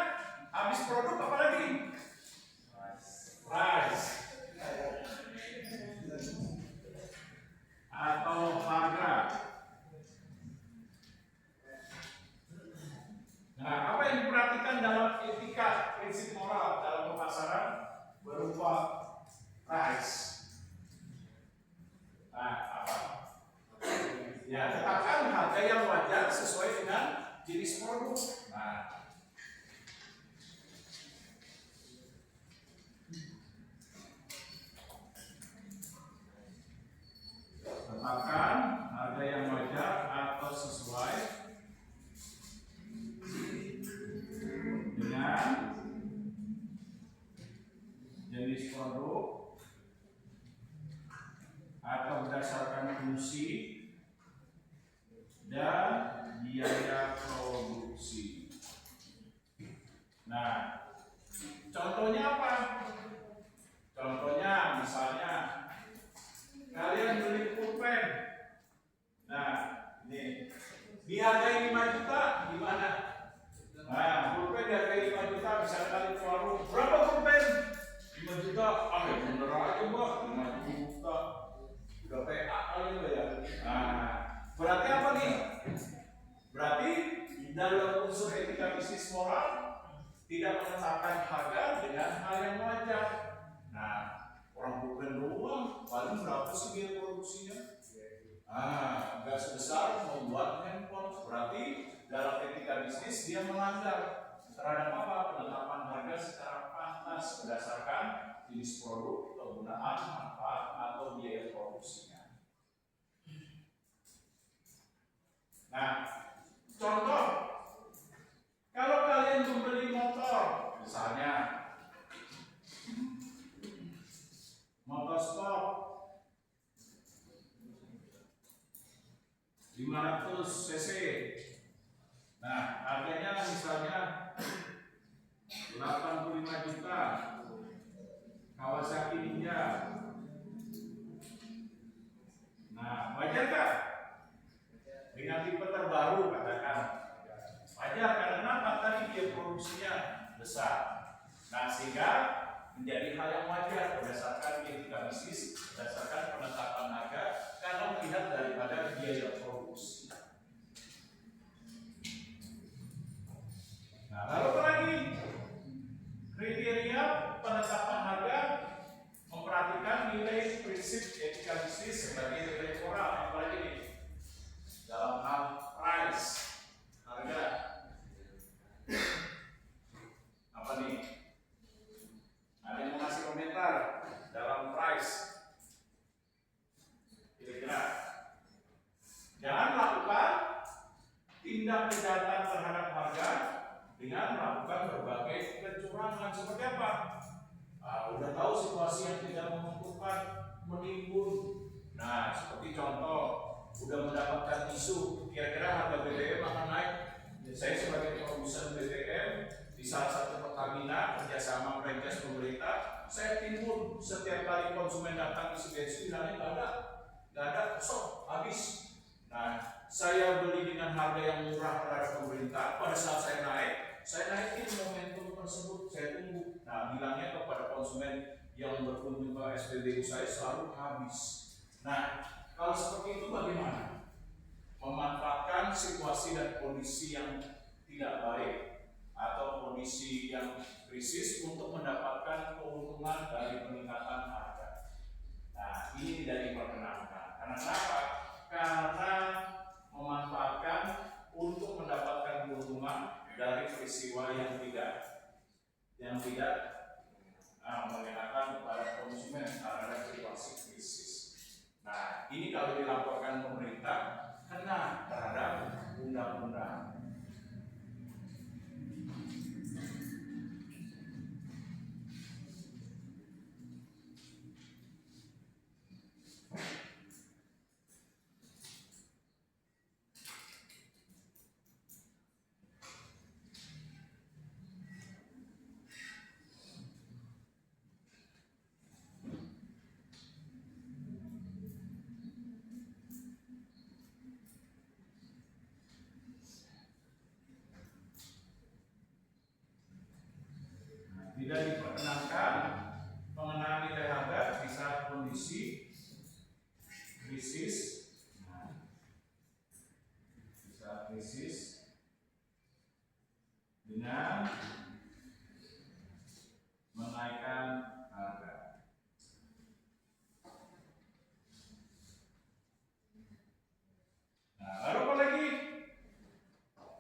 habis produk apa lagi? Price atau harga. Nah, apa yang diperhatikan dalam etika prinsip moral dalam pemasaran berupa price? Nah, apa? Ya, tetapkan harga yang wajar sesuai dengan jenis produk. Nah, tetapkan harga yang wajar atau sesuai dengan jenis produk atau berdasarkan fungsi dan biaya produksi. Nah, contohnya apa? Contohnya misalnya kalian beli pulpen. Nah, ini dihargai 5 juta gimana? Nah, pulpen dihargai 5 juta, bisa kalian ke warung. Berapa pulpen? 5 juta. Ah, ya bener aja, Mbak. 5 juta. Udah PA kali ya. Nah, berarti apa nih? Berarti dalam unsur etika bisnis moral tidak menetapkan harga dengan hal yang wajar. Nah, orang pulpen doang, paling berapa sih biaya produksinya? Nggak sebesar membuat handphone. Berarti dalam etika bisnis dia melanggar terhadap apa? Penetapan harga secara pantas berdasarkan jenis produk, kegunaan, manfaat, atau biaya produksinya. Nah, contoh, kalau kalian membeli motor, misalnya motor sport 500 cc. Nah, harganya misalnya 85 juta. Kawasaki Ninja. Nah, wajar nggak? Dengan tipe terbaru katakan. Wajar karena apa? Tadi biaya produksinya besar. Nah, sehingga menjadi hal yang wajar berdasarkan etika bisnis, berdasarkan penetapan harga karena melihat daripada biaya produksi. Nah, lalu apa lagi? Kriteria penetapan harga memperhatikan nilai prinsip etika bisnis sebagai nilai moral. Apalagi nih dalam hal price, harga. Apa nih? Ada yang mau kasih komentar? tindak kejahatan terhadap harga dengan melakukan berbagai kecurangan. Seperti apa? Udah tahu situasi yang tidak menguntungkan, menimbun. Nah, seperti contoh, udah mendapatkan isu kira-kira harga BBM akan naik. Saya sebagai produsen BBM di salah satu Pertamina kerjasama franchise pemerintah, saya timbun setiap kali konsumen datang isi bensin bilangnya nggak ada, kosong, habis. Nah, saya beli dengan harga yang murah terhadap pemerintah. Pada saat saya naikin momentum tersebut, saya tunggu. Nah, bilangnya kepada konsumen yang berkunjung ke SPBU saya selalu habis. Nah, kalau seperti itu bagaimana? Memanfaatkan situasi dan kondisi yang tidak baik atau kondisi yang krisis untuk mendapatkan keuntungan dari peningkatan harga. Nah, ini tidak diperkenankan. Karena apa? Karena memanfaatkan untuk mendapatkan keuntungan dari peristiwa yang tidak mengenakan kepada konsumen karena situasi krisis. Nah, ini kalau dilaporkan pemerintah kena terhadap undang-undang. Tidak diperkenankan mengenai nilai harga di saat kondisi krisis. Di saat krisis dengan menaikkan harga. Nah, lalu apa lagi?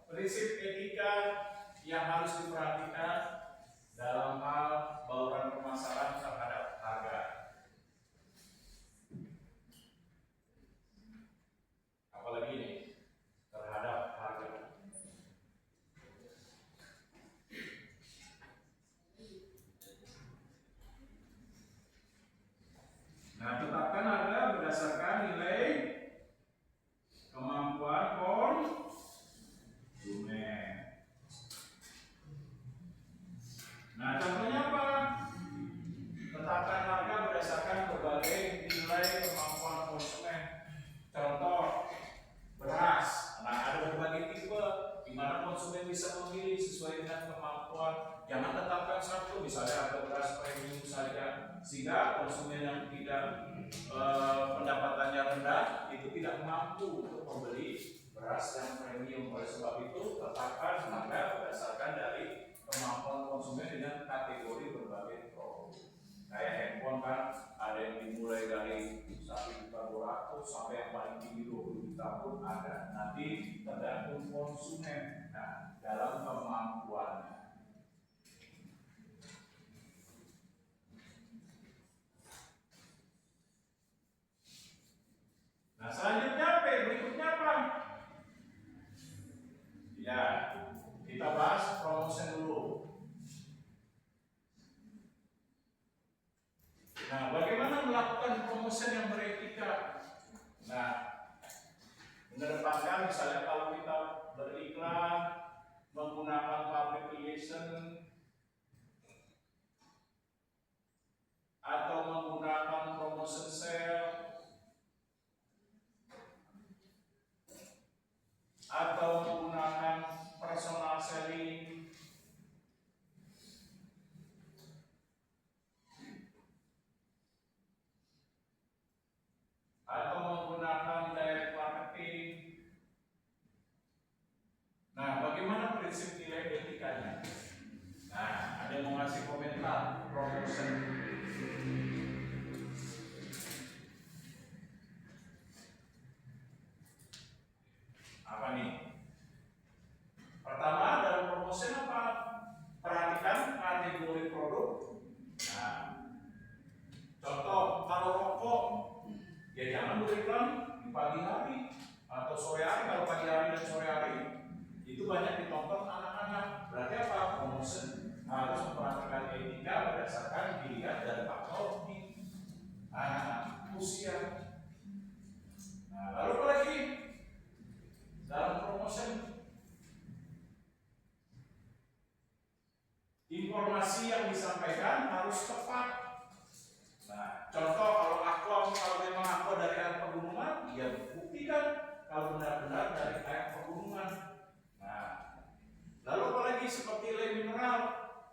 Prinsip etika yang harus diperhatikan dalam hal bauran permasalahan terhadap harga. Apalagi ini terhadap harga. Nah, tetapkan harga berdasarkan nilai kemampuan konsumen. Nah, contohnya apa? Tetapkan harga berdasarkan berbagai nilai kemampuan konsumen. Contoh, beras. Nah, ada berbagai tipe di mana konsumen bisa memilih sesuai dengan kemampuan. Jangan tetapkan satu, misalnya ada beras premium saja, sehingga konsumen yang tidak pendapatannya rendah itu tidak mampu untuk membeli beras yang premium. Oleh sebab itu, tetapkan harga berdasarkan dari kemampuan konsumen dengan kategori berbagai produk. Kayak handphone kan ada yang dimulai dari 1.200.000 sampai yang paling tinggi 20 juta pun ada. Nanti tergantung konsumen. Nah, dalam kemampuannya. Nah, selanjutnya apa? Berikutnya apa? Ya, kita bahas promotion dulu. Nah, bagaimana melakukan promotion yang beretika? Nah, mengedepankan misalnya kalau kita beriklan menggunakan public relation atau menggunakan promotion sale atau menggunakan personal selling atau menggunakan direct marketing. Nah, bagaimana prinsip nilai etikanya? Nah, ada yang mau ngasih komentar promotion. dalam promotion. Informasi yang disampaikan harus tepat. Nah, contoh kalau memang aqua dari air pegunungan, ya buktikan kalau benar-benar dari air pegunungan. Nah, lalu apalagi seperti le mineral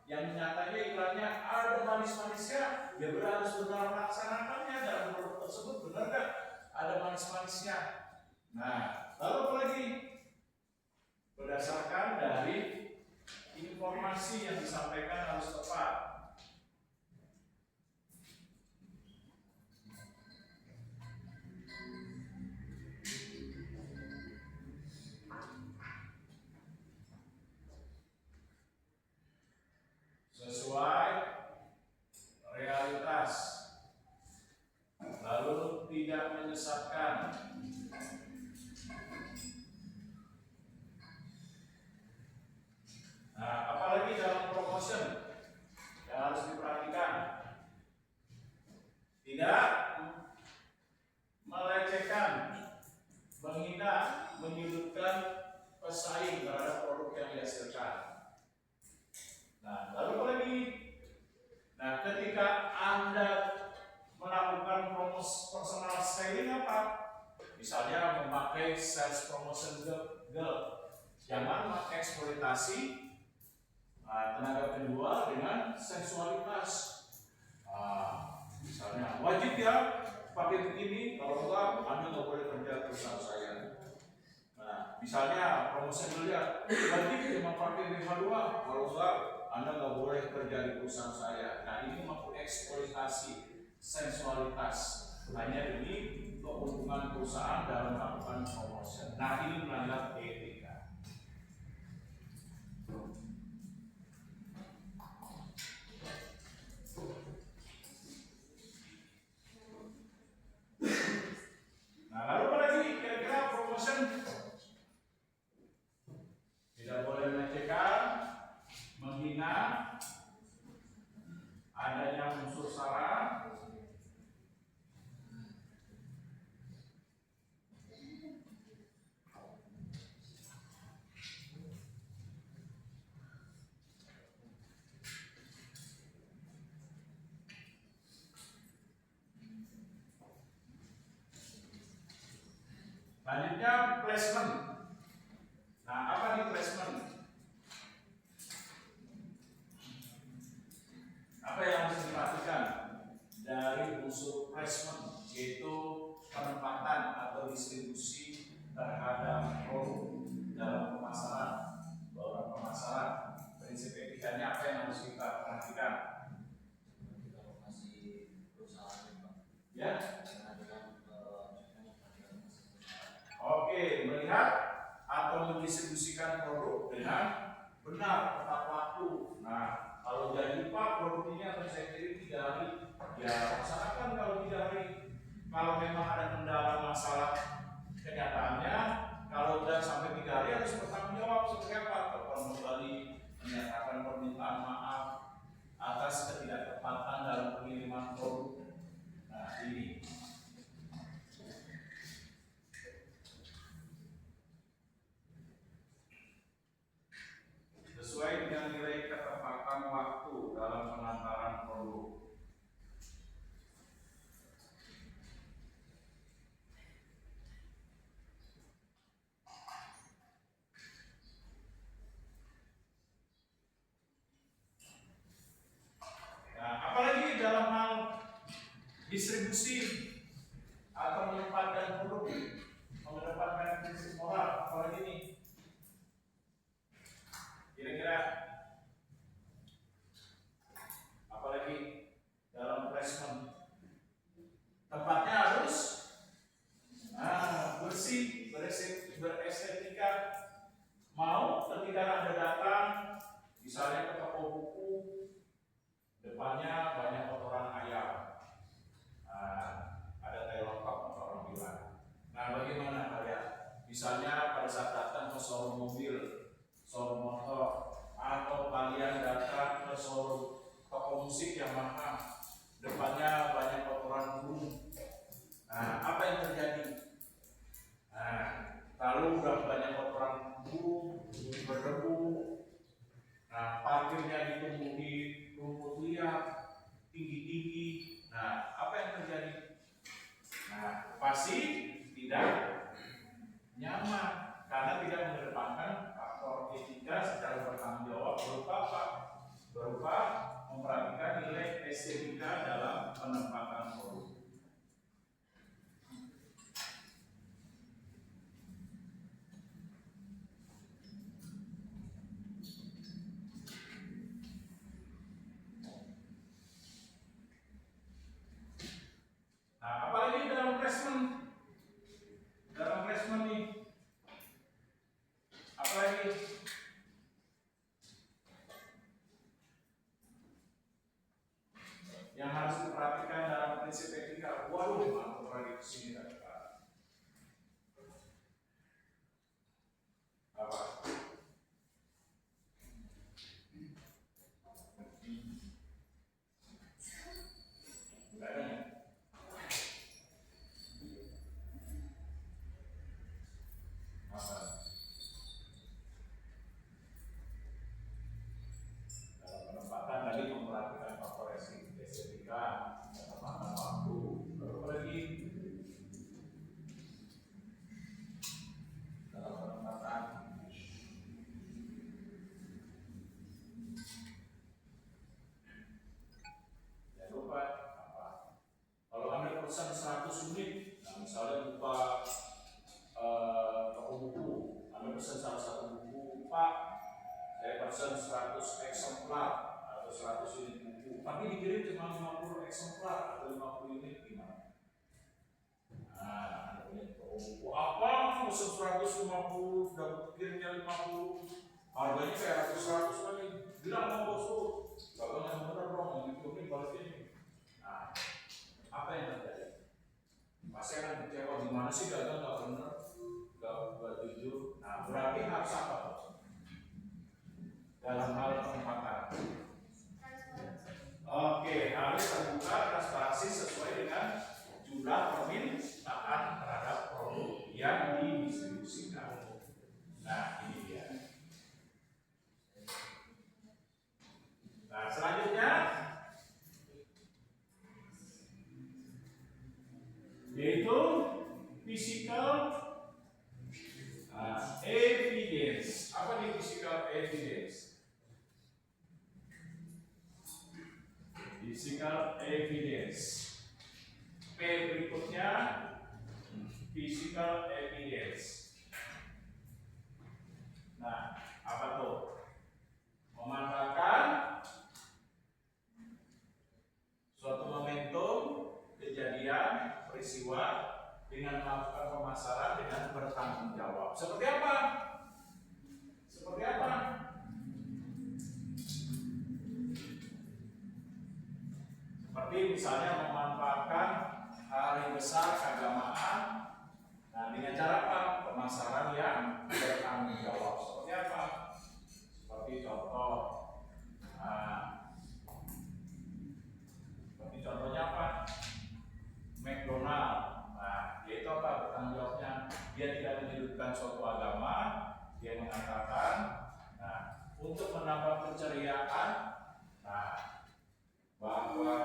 yang nyatanya iklannya ada manis-manisnya, ya harus benar melaksanakannya dalam produk tersebut, benar nggak ada manis-manisnya. Nah, lalu apalagi berdasarkan dari informasi yang disampaikan harus tepat. Sesuai realitas, lalu tidak menyesatkan. Nah, apalagi dalam promotion yang harus diperhatikan, tidak melecehkan, menghina, menyudutkan pesaing terhadap produk yang dihasilkan. Nah, lalu apalagi? Nah, ketika Anda melakukan personal styling apa? Misalnya memakai sales promotion girl, jangan mengeksploitasi tenaga penjual dengan sensualitas. Misalnya wajib ya pakai begini, kalau enggak Anda nggak boleh kerja perusahaan saya. Nah, misalnya promosi dilihat wajib ya memakai BH2, kalau enggak Anda nggak boleh kerja di perusahaan saya. Nah, ini mengeksploitasi sensualitas hanya demi keuntungan perusahaan dalam melakukan promosi. Nah, ini melanggar etika. Nah, lalu apa lagi kira-kira promotion? Tidak boleh melecehkan, menghina, adanya unsur sara, selanjutnya placement. Nah, apa nih placement? Apa yang harus diperhatikan dari unsur placement, yaitu penempatan atau distribusi terhadap produk dalam pemasaran. Dalam pemasaran, prinsip etikanya apa yang harus kita perhatikan? Ya. Oke, melihat atau mendistribusikan produk dengan benar tepat waktu. Nah, kalau jadi Pak produk ini akan saya kirim 3 hari, ya laksanakan kalau 3 hari. Kalau memang ada kendala masalah kenyataannya, kalau sudah sampai 3 hari harus bertanggung jawab seperti apa? Telepon kembali, menyatakan permintaan maaf atas ketidaktepatan dalam pengiriman produk. Nah, ini. Sesuai dengan nilai ketepatan waktu dalam pengantaran produk. Nah, apalagi dalam hal distribusi atau menempatkan produk, mengedepankan prinsip moral, apalagi ini? Kira-kira apalagi dalam placement, tempatnya harus bersih, berestetika. Mau ketika Anda datang misalnya ke toko buku, depannya banyak kotoran ayam, ada tai longkok orang bilang. Nah, bagaimana kalian? Misalnya pada saat datang ke showroom mobil, showroom motor, atau kalian datang ke showroom toko musik yang mahal, depannya banyak kotoran burung. Nah, apa yang terjadi? Nah, kalau udah banyak dengan tidak mengedepankan faktor etika secara bertanggung jawab berupa apa? Berupa memperhatikan nilai estetika dalam penempatan produk. Nah, apalagi dalam placement? Dalam placement nih, apalagi? Yang harus diperhatikan dalam prinsip etika. Waduh, aku lagi kesini tadi Pak. Apa? Enggak ada ya? Apa? Dalam penempatan tadi memperhatikan faktor estetika, penempatan waktu, lalu apa lagi? Dalam penempatan jangan lupa apa? Kalau Anda pesan 100 unit, nah misalnya lupa toko buku, Anda pesan salah satu buku, Pak, saya pesan 100 eksemplar atau 100 unit buku, tapi dikirim cuma 50 eksemplar atau 50 unit, gimana? Nah, Anda punya toko buku, apa? Pesan 150, dapat kirimnya 50, harganya kayak ratus lagi, bilang sama bos tuh, kalau yang benar dong, yang ini balik ini. Nah, apa yang terjadi? Pasti akan kecewa, gimana sih dagang nggak benar, nggak jujur. Nah, berarti harus apa? Dalam hal penempatan. Oke, harus terbuka transparansi sesuai dengan jumlah permintaan terhadap produk yang didistribusikan. Nah, ini dia. Nah, selanjutnya yaitu physical evidence. Apa nih physical evidence? Physical evidence. P berikutnya physical evidence. Nah, apa tuh? Memanfaatkan suatu momentum kejadian peristiwa dengan melakukan pemasaran dengan bertanggung jawab. Seperti apa? Seperti apa? Seperti misalnya memanfaatkan hari besar keagamaan. Nah, dengan cara apa? Pemasaran yang bertanggung jawab. Seperti apa? Seperti contoh. Nah, seperti contohnya apa? McDonald. Nah, yaitu apa bertanggung jawabnya? Dia tidak menyudutkan suatu agama. Dia mengatakan, nah, untuk menambah keceriaan, nah, bahwa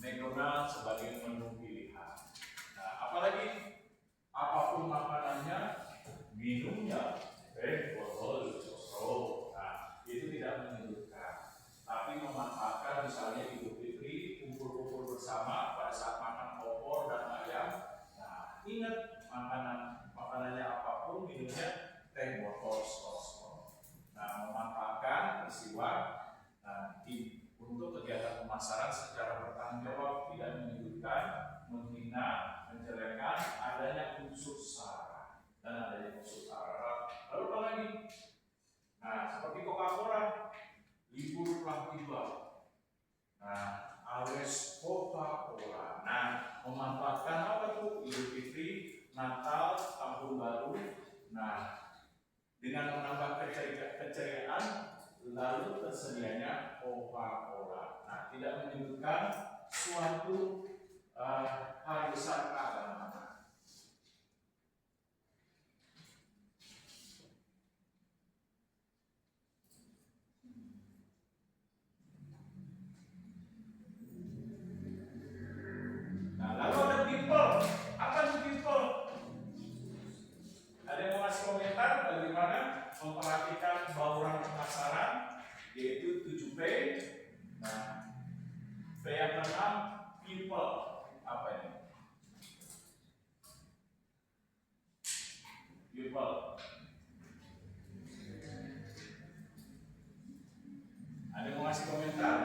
McDonald sebagai menu pilihan. Nah, apalagi apapun makanannya, minumnya, botol, sosro. Nah, itu tidak menyudutkan, tapi memanfaatkan misalnya Idul Fitri, kumpul-kumpul bersama pada saat makan opor dan ayam. Nah, ingat makanannya apapun, minumnya teh botol sosro. Nah, memanfaatkan peristiwa untuk kegiatan pemasaran secara bertanggung jawab, tidak menyudutkan, menghina, menjelekkan, adanya unsur sara dan adanya unsur sara. Lalu apa lagi? Nah, seperti Coca-Cola, libur telah tiba. Nah, alias Coca-Cola. Nah, memanfaatkan apa tuh? Idul Fitri, Natal, Tahun Baru. Nah, dengan menambah keceriaan, lalu tersedianya Coca-Cola. Nah, tidak menyebutkan suatu hal besar keagamaan. Nah, lalu ada people. Apa itu people? Ada yang mau memperhatikan bauran pemasaran, yaitu 7P. Nah, P yang keenam, people. Apa ini? People. Ada yang mau ngasih komentar?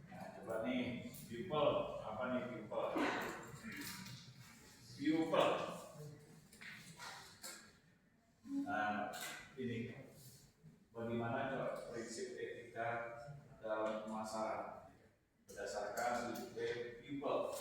Nah, coba nih, people. Apa nih people? People. Nah, ini bagaimana coba prinsip etika dalam pemasaran berdasarkan 7P people.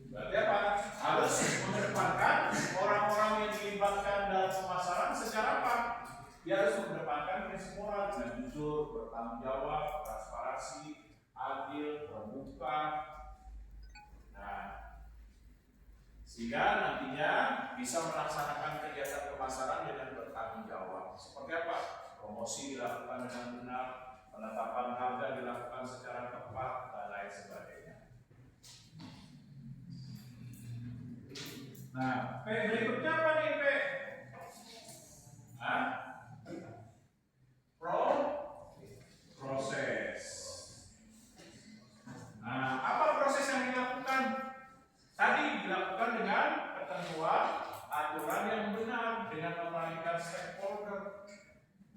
Berarti apa? Harus mengedepankan orang-orang yang dilibatkan dalam pemasaran secara apa? Dia harus mengedepankan prinsip moral dengan jujur, bertanggung jawab, transparansi, adil, terbuka. Nah, sehingga nantinya bisa melaksanakan kegiatan pemasaran dengan bertanggung jawab. Seperti apa? Promosi dilakukan dengan benar, penetapan harga dilakukan secara tepat, dan lain sebagainya. Nah, P berikutnya apa nih P? Hah? Proses. Nah, apa proses yang dilakukan? Tadi dilakukan dengan ketentuan aturan yang benar dengan memerankan stakeholder.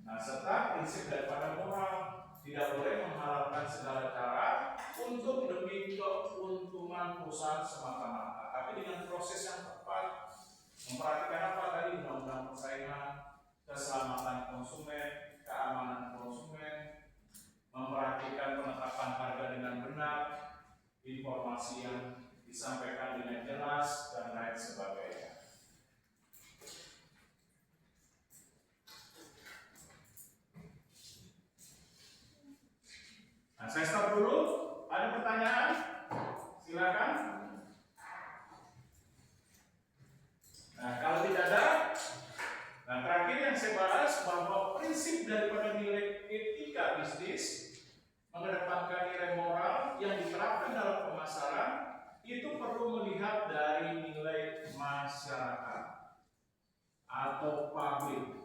Nah, serta prinsip daripada moral, tidak boleh menghalalkan segala cara untuk demi keuntungan perusahaan semata-mata, tapi dengan proses yang tepat, memperhatikan apa tadi undang-undang persaingan, keselamatan konsumen, keamanan konsumen, memperhatikan penetapan harga dengan benar, informasi yang disampaikan dengan jelas, dan lain sebagainya. Nah, saya stop dulu. Ada pertanyaan? Silakan. Nah, kalau tidak ada, nah terakhir yang saya bahas bahwa prinsip daripada nilai etika bisnis mengedepankan nilai moral yang diterapkan dalam pemasaran itu perlu melihat dari nilai masyarakat atau publik.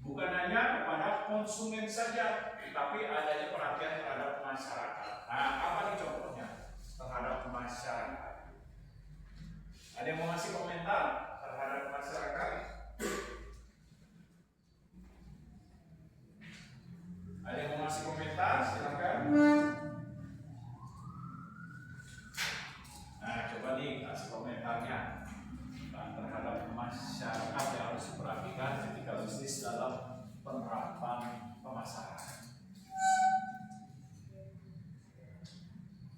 Bukan hanya kepada konsumen saja, tapi adanya perhatian terhadap masyarakat. Nah, apa nih contohnya terhadap masyarakat? Ada yang mau ngasih komentar terhadap masyarakat? Ada yang mau ngasih komentar? Silakan. Nah, coba nih kasih komentarnya. Nah, terhadap masyarakat yang harus diperhatikan ketika bisnis dalam penerapan pemasaran.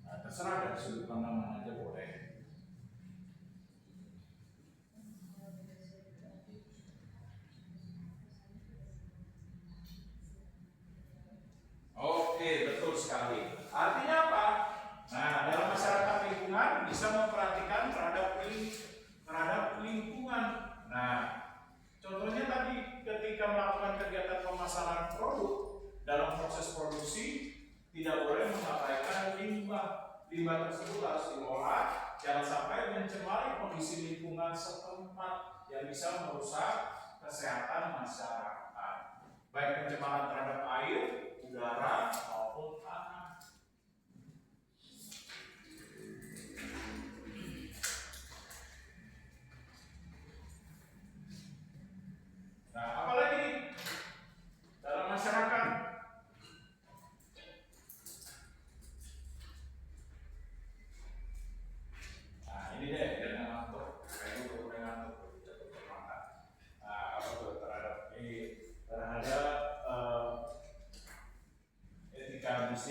Nah, terserah dari sudut pandang mana aja boleh. Oke, betul sekali. Artinya apa? Nah, dalam masyarakat lingkungan bisa memperhatikan terhadap lingkungan. Nah, contohnya tadi ketika melakukan kegiatan pemasaran produk dalam proses produksi tidak boleh mengabaikan limbah. Limbah tersebut harus diolah, jangan sampai mencemari kondisi lingkungan setempat yang bisa merusak kesehatan masyarakat, baik pencemaran terhadap air, udara maupun tanah. Nah, apalagi dalam masyarakat? Nah, ini deh yang ngantuk, kayak itu udah ngantuk, jatuh termakan. Nah, apa tuh terhadap etika bisnis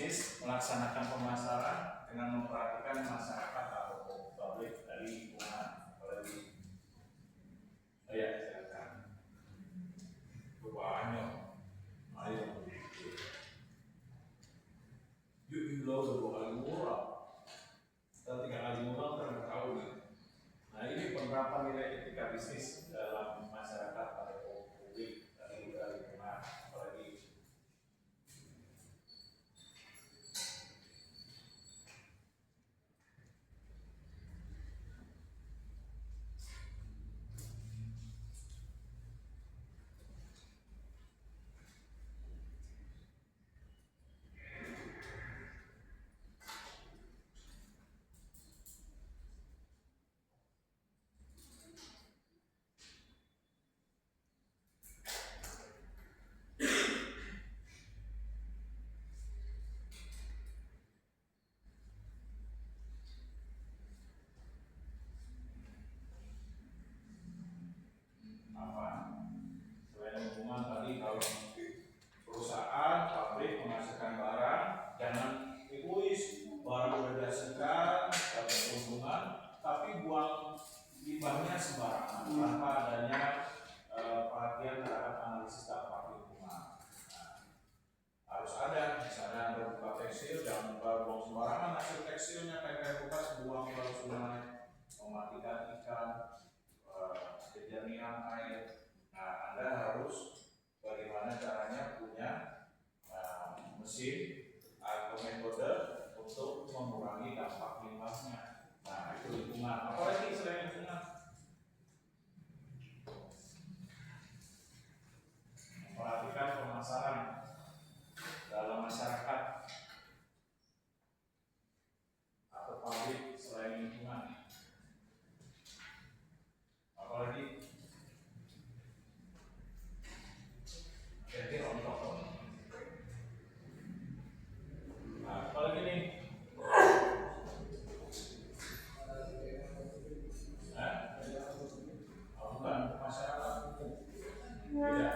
nilai etika bisnis dalam masyarakat pada publik dan juga lingkungan, apalagi selain lingkungan tadi, kalau perusahaan, pabrik menghasilkan barang, jangan egois, barang udah dihasilkan, dapat keuntungan, tapi buang limbahnya sembarangan tanpa adanya perhatian terhadap analisis dampak lingkungan. Harus ada, misalnya Anda buka tekstil, jangan buang sembarangan hasil tekstilnya, kayak bekas buang ke sungai, mematikan ikan, kejernihan air. Nah, Anda harus bagaimana caranya punya mesin atau metode untuk mengurangi dampak limbahnya. Nah, itu lingkungan. Apalagi selain lingkungan? Memperhatikan pemasaran dalam masyarakat atau pabrik selain lingkungan. Apalagi jadi rontok. Nah, apalagi nih? Bukan masyarakat hukum. Tidak.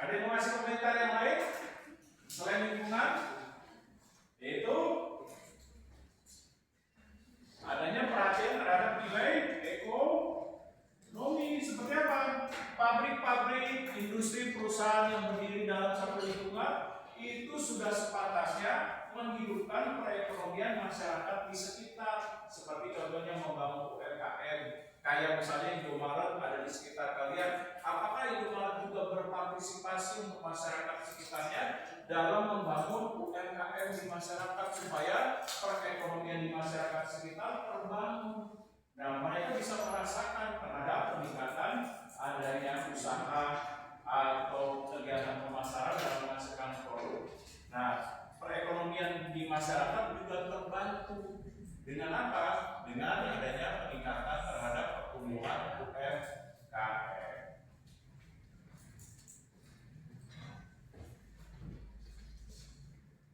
Ada yang mau ngasih komentar yang lain selain lingkungan? Yaitu adanya perhatian terhadap nilai ekonomi. Seperti apa? Pabrik-pabrik, industri, perusahaan yang berdiri dalam satu lingkungan itu sudah sepantasnya menghidupkan perekonomian masyarakat di sekitar. Seperti contohnya membangun UMKM, kayak misalnya Indomaret ada di sekitar kalian. Apakah Indomaret juga berpartisipasi untuk masyarakat sekitarnya dalam membangun UMKM di masyarakat supaya perekonomian di masyarakat sekitar terbangun? Nah, mereka bisa merasakan terhadap peningkatan adanya usaha atau kegiatan pemasaran dalam menghasilkan produk. Nah, perekonomian di masyarakat juga terbantu dengan apa? Dengan adanya peningkatan terhadap pertumbuhan UMKM.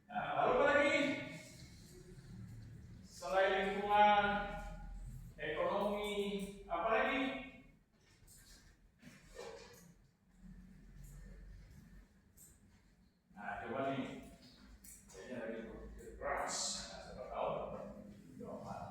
Nah, lalu apa lagi? Selain lingkungan, ekonomi, apa lagi? Nah, coba nih. Kayaknya lagi berpikir keras. Nah, siapa tahu jawaban.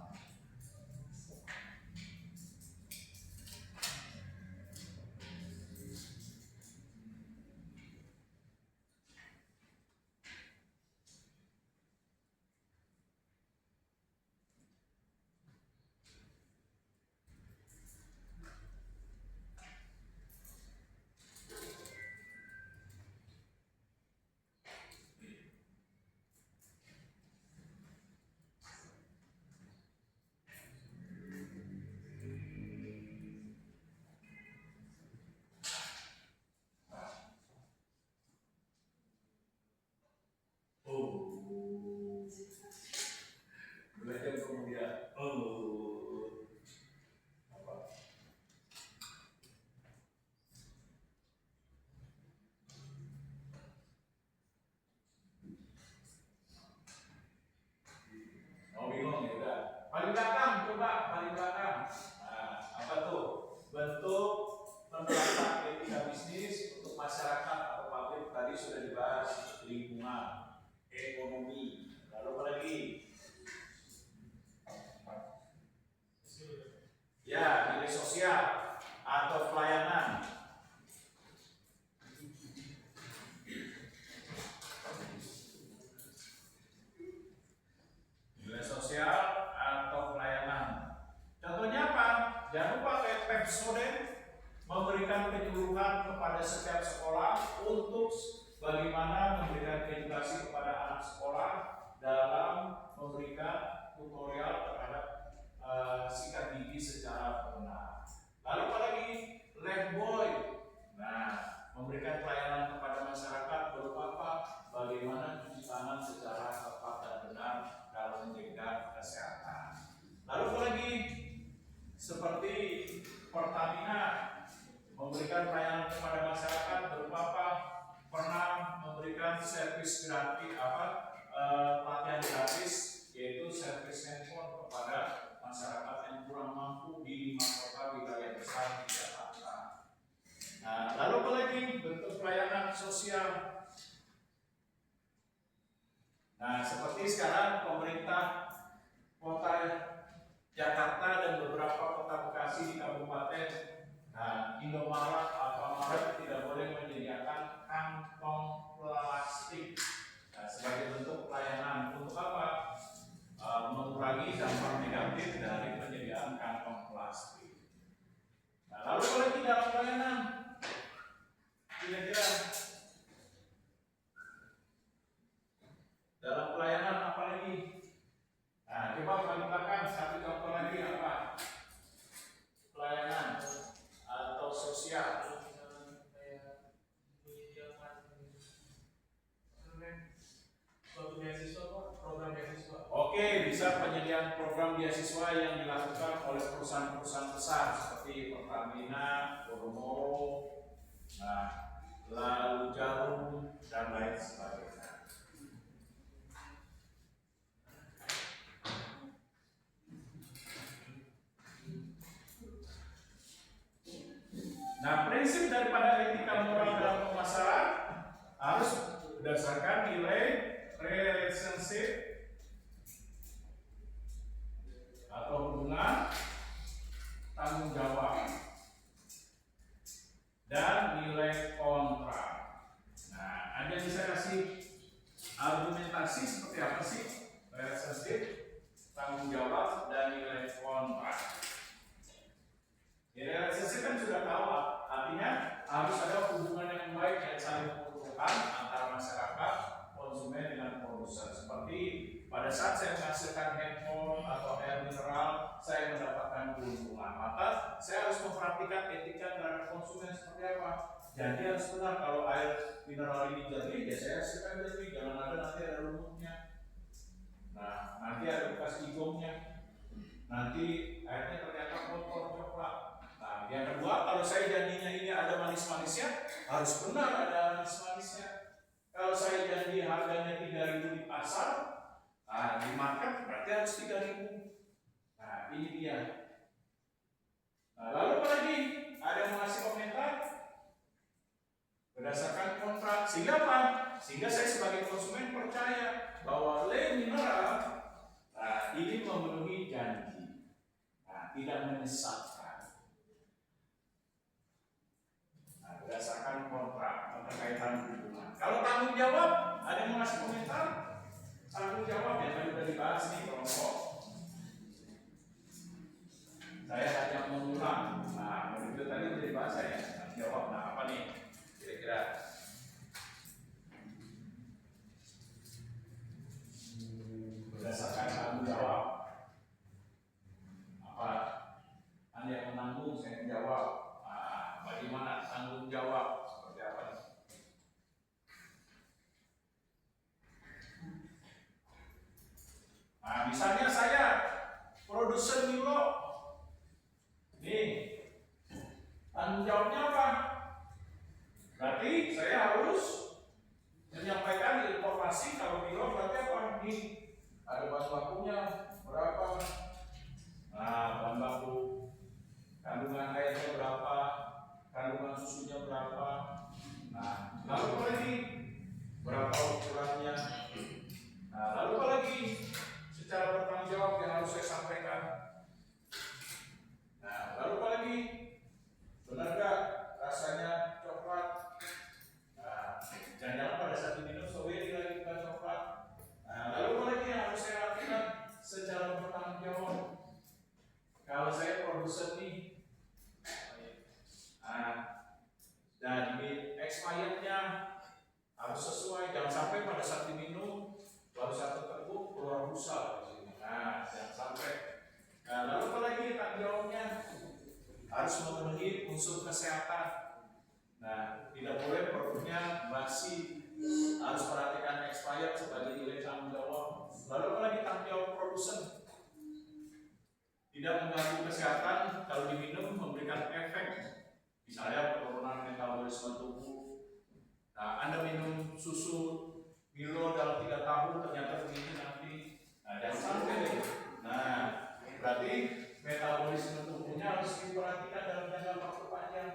Belajar kemudian apa? Oh, bingung ya udah. Paling belakang, coba paling belakang. Nah, apa tuh? Bentuk penerapan etika bisnis untuk masyarakat atau pabrik tadi sudah dibahas. Lingkungan, ekonomi, lalu apa lagi? Ya, nilai sosial atau pelayanan. Nilai sosial atau pelayanan. Contohnya apa? Jangan lupa kayak Pepsodent memberikan penyuluhan kepada setiap sekolah untuk bagaimana memberikan edukasi kepada anak sekolah dalam memberikan tutorial terhadap sikat gigi secara benar. Lalu apalagi Lifebuoy, memberikan pelayanan kepada masyarakat berupa apa? Bagaimana cuci tangan secara tepat dan benar dalam menjaga kesehatan. Lalu apalagi seperti Pertamina memberikan pelayanan kepada masyarakat berupa apa? Pernah memberikan servis gratis pelatihan gratis, yaitu servis handphone kepada masyarakat yang kurang mampu di 5 kota wilayah besar di Jakarta. Lalu apalagi bentuk pelayanan sosial. Seperti sekarang pemerintah kota Jakarta dan beberapa kota Bekasi di kabupaten, Indomaret atau Maret tidak boleh menyediakan kantong plastik sebagai bentuk pelayanan. Untuk apa? Mengurangi dampak negatif dari penyediaan kantong plastik. Lalu apalagi dalam pelayanan? Kira-kira dalam pelayanan apa lagi? Coba bagi-bagikan satu contoh lagi apa? Pelayanan atau sosial. Oke, bisa penyediaan program beasiswa yang dilakukan oleh perusahaan-perusahaan besar seperti Pertamina, Podomoro, lalu Jarum dan lain sebagainya. Prinsip daripada etika moral dalam pemasaran harus berdasarkan nilai relationship atau hubungan, tanggung jawab, dan nilai kontrak. Anda bisa kasih argumentasi seperti apa sih relationship, tanggung jawab, dan nilai kontrak. Relationship kan sudah tahu, artinya harus ada hubungan yang baik yang saling menguntungkan antara masyarakat, konsumen dengan produsen. Seperti pada saat saya menghasilkan handphone atau air mineral, saya mendapatkan keuntungan. Maka saya harus memperhatikan etika terhadap konsumen seperti apa. Jadi harus benar, kalau air mineral ini jernih, ya saya hasilkan jernih. Jangan ada nanti ada lumutnya. Nanti ada bekas igongnya. Nanti airnya ternyata kotor coklat. Yang kedua, kalau saya janjinya ini ada manis-manisnya, harus benar ada manis-manisnya. Kalau saya janji harganya 3.000 di pasar, di market berarti harus 3.000. Ini dia. Lalu apa lagi? Ada yang mengasih komentar berdasarkan kontrak. Sehingga apa? Sehingga saya sebagai konsumen percaya bahwa Le Mineral ini memenuhi janji, tidak menyesatkan. Berdasarkan kontrak, keterkaitan hubungan. Kalau tanggung jawab, ada yang mengasih komentar? Tanggung jawab yang tadi sudah dibahas nih kelompok. Saya hanya mengulang. Begitu tadi sudah dibahas saya jawab. Apa nih? Kira-kira? Berdasarkan tanggung jawab. Apa? Anda yang menanggung, saya menjawab. Bagaimana tanggung jawab seperti apa? Misalnya saya produsen Milo, nih tanggung jawabnya apa? Berarti saya harus menyampaikan informasi kalau Milo berarti apa? Nih ada bahan bakunya berapa? Bahan baku kandungan airnya berapa? produsen nih. Nah, dan di expirednya harus sesuai, jangan sampai pada saat diminum baru satu teguk keluar busa di sini. Nah, jangan sampai. Nah, lalu apa lagi tanggung jawabnya? Harus memenuhi unsur kesehatan. Nah, tidak boleh produknya basi, harus perhatikan expired sebagai nilai tanggung jawab. Lalu apa lagi tanggung jawab produsen? Tidak mengganggu kesehatan kalau diminum memberikan efek, misalnya penurunan metabolisme tubuh. Nah, Anda minum susu Milo dalam 3 tahun ternyata begini nanti. Nah, jangan sampai. Nah, berarti metabolisme tubuhnya harus diperhatikan dalam jangka waktu panjang.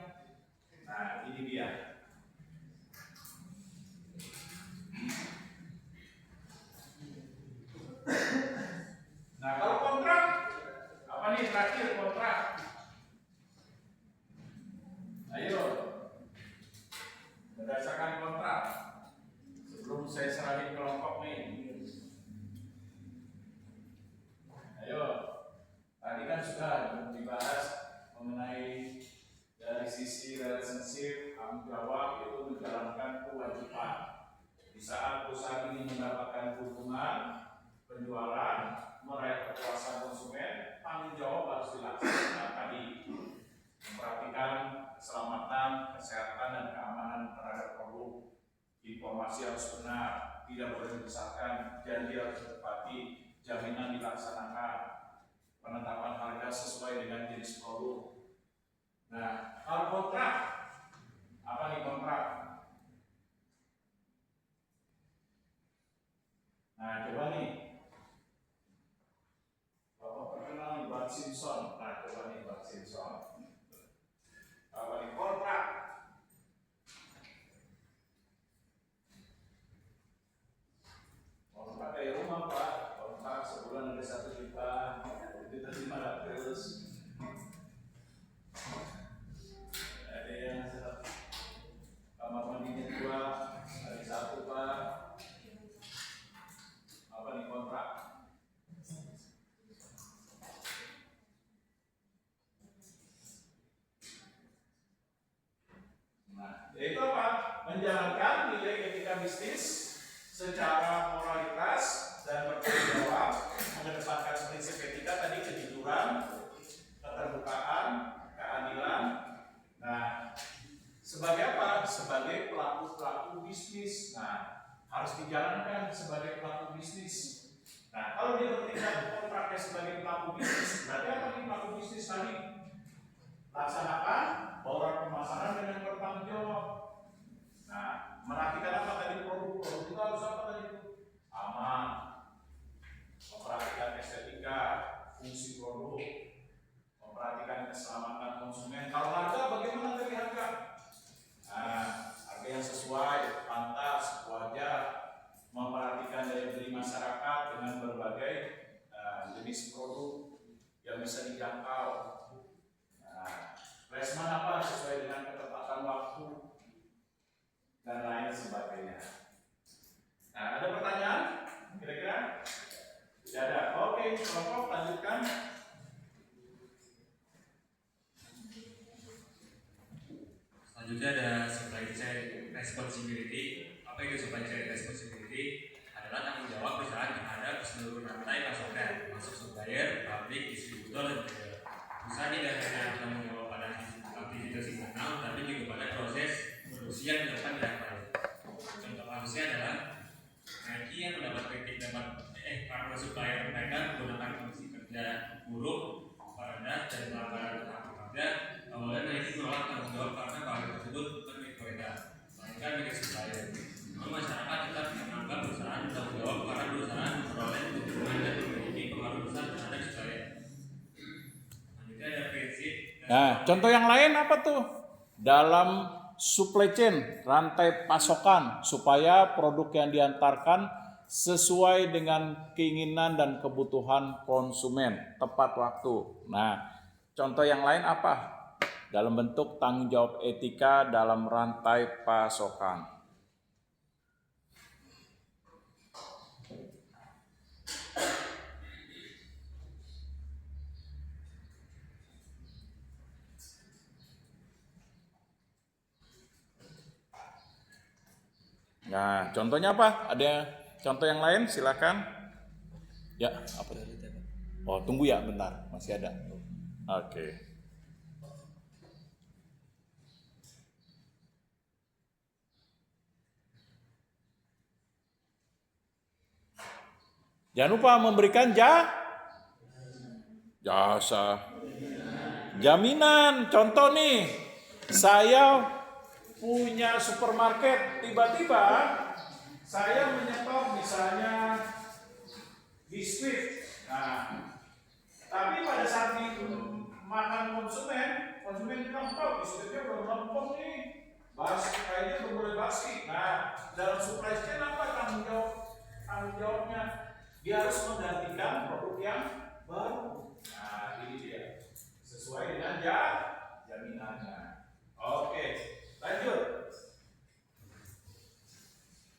Nah, ini dia. Nah, kalau kontrak, apa nih terakhir kontrak? Ayo, berdasarkan kontrak. Sebelum saya serahin kelompok nih. Ayo, tadi kan sudah dibahas mengenai dari sisi relationship, tanggung jawab itu menjalankan kewajiban. Di saat perusahaan ini mendapatkan keuntungan, penjualan, meraih kepuasan konsumen, tanggung jawab harus dilaksanakan tadi. Memperhatikan keselamatan, kesehatan, dan keamanan terhadap produk. Informasi harus benar, tidak boleh dibesarkan, janji harus ditepati, jaminan dilaksanakan, penetapan harga sesuai dengan jenis produk. Nah, kalau kontrak, apa nih kontrak? Nah, coba nih, Bapak perkenal nih, Bang Simpson. Nah, coba nih, Bang Simpson. Apa nih kontrak? Kontrak kayak rumah, Pak. Kontrak sebulan ada 1 juta, itu 500. Ada yang kamar mandinya 2, hari 1, Pak. Apa nih kontrak? Nah, yaitu apa? Menjalankan nilai etika bisnis secara moralitas dan bertanggung jawab, mengedepankan prinsip etika tadi, kejujuran, keterbukaan, keadilan. Nah, sebagai apa? Sebagai pelaku bisnis. Nah, harus dijalankan sebagai pelaku bisnis. Nah, kalau dia bertindak kontraknya sebagai pelaku bisnis, berarti apa nih pelaku bisnis tadi? Laksanakan bauran pemasaran dengan bertanggung jawab. Nah, merhatikan apa tadi produk itu harus apa tadi itu? Aman, memperhatikan estetika, fungsi produk, memperhatikan keselamatan konsumen. Kalau harga, bagaimana tadi harga? Nah, harga yang sesuai, pantas, wajar, memperhatikan daya beli masyarakat dengan berbagai jenis produk yang bisa dijangkau. Nah, placement apa sesuai dengan ketepatan waktu dan lain sebagainya. Nah, ada pertanyaan? Kira-kira? Tidak ada. Oke, kelompok lanjutkan. Selanjutnya ada supply chain responsibility. Apa itu supply chain responsibility? Adalah tanggung jawab perusahaan terhadap seluruh rantai pasokan, masuk supplier, pabrik, distributor, dan trader. Perusahaan tidak hanya bertanggung jawab pada aktivitas internal, tapi juga pada proses produksi yang dilakukan di lapangan. Contoh kasusnya adalah Nike yang mendapat kritik karena supplier mereka menggunakan kondisi kerja buruk, rendah, dan pelanggaran hak pekerja. Awalnya Nike menolak tanggung jawab karena pabrik tersebut milik mereka, melainkan milik supplier. Namun masyarakat tetap menganggap perusahaan bertanggung jawab karena perusahaan memperoleh keuntungan dan memiliki pengaruh besar terhadap supplier. Selanjutnya ada prinsip. Nah, contoh yang lain apa tuh? Dalam supply chain, rantai pasokan, supaya produk yang diantarkan sesuai dengan keinginan dan kebutuhan konsumen, tepat waktu. Nah, contoh yang lain apa? Dalam bentuk tanggung jawab etika dalam rantai pasokan. Nah, contohnya apa? Ada contoh yang lain? Silakan. Ya, apa tadi? Oh, tunggu ya, bentar, masih ada. Oke. Jangan lupa memberikan jasa. Jaminan, contoh nih, saya punya supermarket, tiba-tiba saya menyetor misalnya biskuit. Nah, tapi pada saat makan konsumen bilang, "Pak, biskuitnya udah melempem nih, kayaknya udah mulai basi." Nah, dalam supply chain apa tanggung jawabnya? Dia harus menggantikan produk yang baru. Nah, ini dia. Sesuai dengan jaminannya. Oke, lanjut.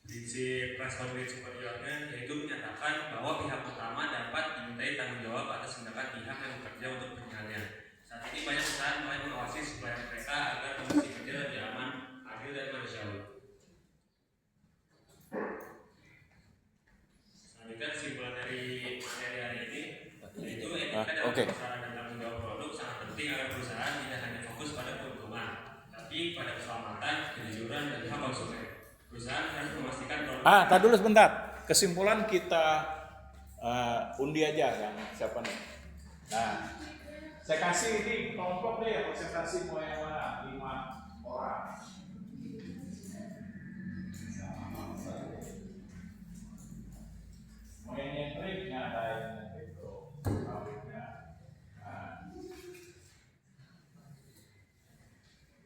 Prinsip responsibility superiornya yaitu menyatakan bahwa pihak utama dapat dimintai tanggung jawab atas tindakan pihak yang bekerja untuk kepentingannya. Saat ini banyak perusahaan mulai mengawasi supplier mereka agar kondisi kerja lebih aman, adil dan manusiawi. Selanjutnya kesimpulan dari materi hari ini yaitu etika dalam pemasaran dan tanggung jawab produk sangat penting agar perusahaan tidak hanya fokus pada keuntungan, tapi pada keselamatan, kejujuran dan hak konsumen. Perusahaan harus memastikan produk. Tadi dulu sebentar. Kesimpulan kita undi aja yang siapa nih? Nah, saya kasih ini kelompok deh presentasi mau yang mana? 5 orang. Mau yang nyentrik nyadain itu pabriknya. Nah,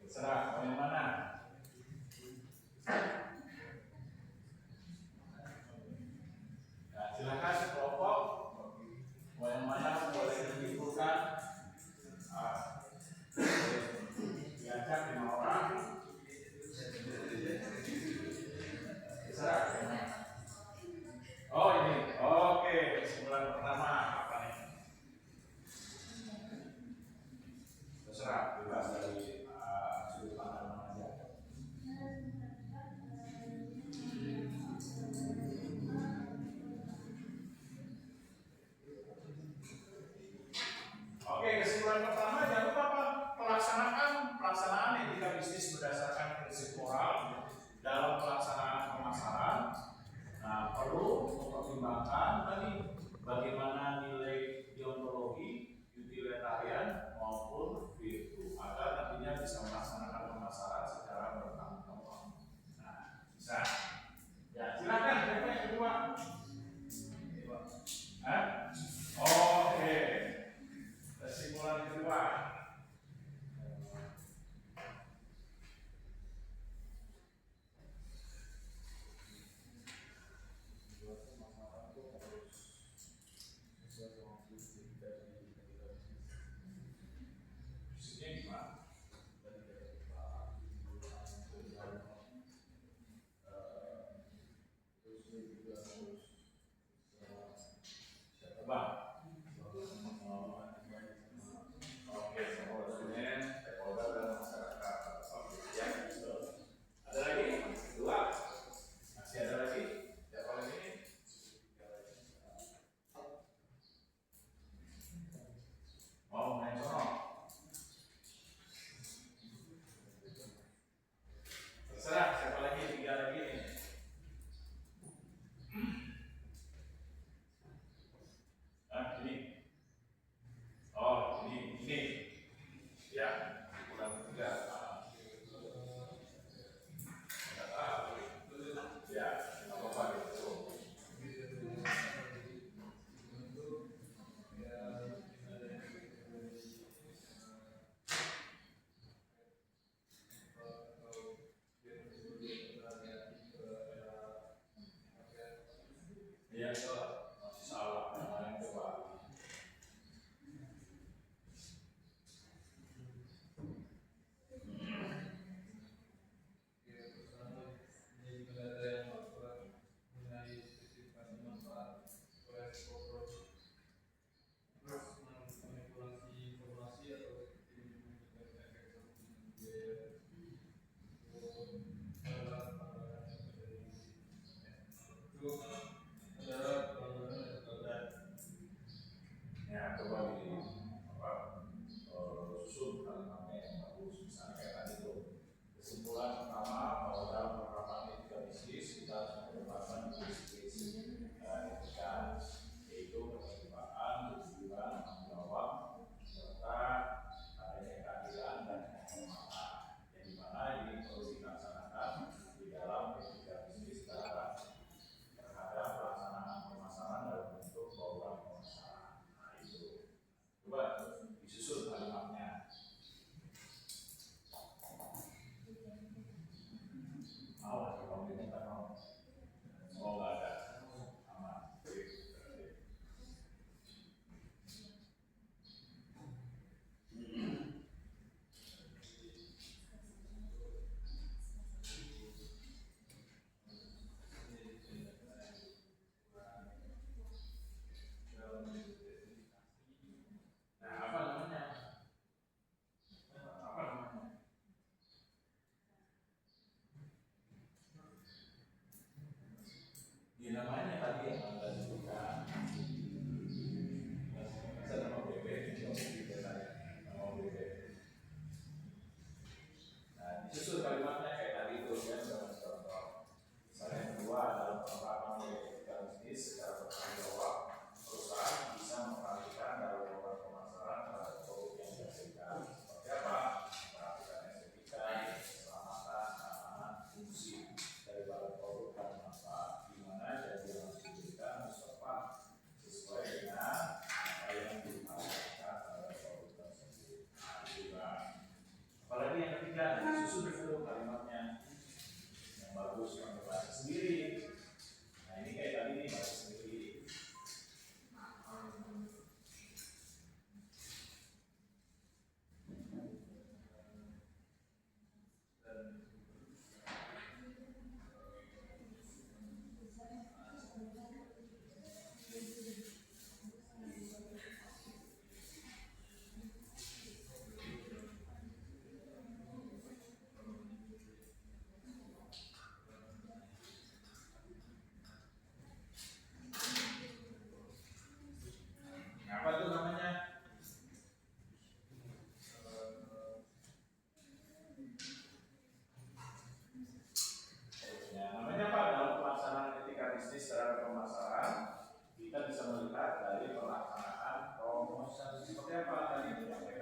terserah mau yang mana? Nah, silakan kelompok mau yang mana boleh dikumpulkan. Diajak 5 orang. Terserah. Oh ini, oke. Kesimpulan pertama apa nih? Terserah, bebas dari sudut pandang mana aja. Oke, kesimpulan pertama jangan lupa apa? Pelaksanaan etika bisnis berdasarkan prinsip moral dalam pelaksanaan pemasaran. Nah, perlu mempertimbangkan tadi bagaimana nilai deontologi, utilitarian maupun virtual.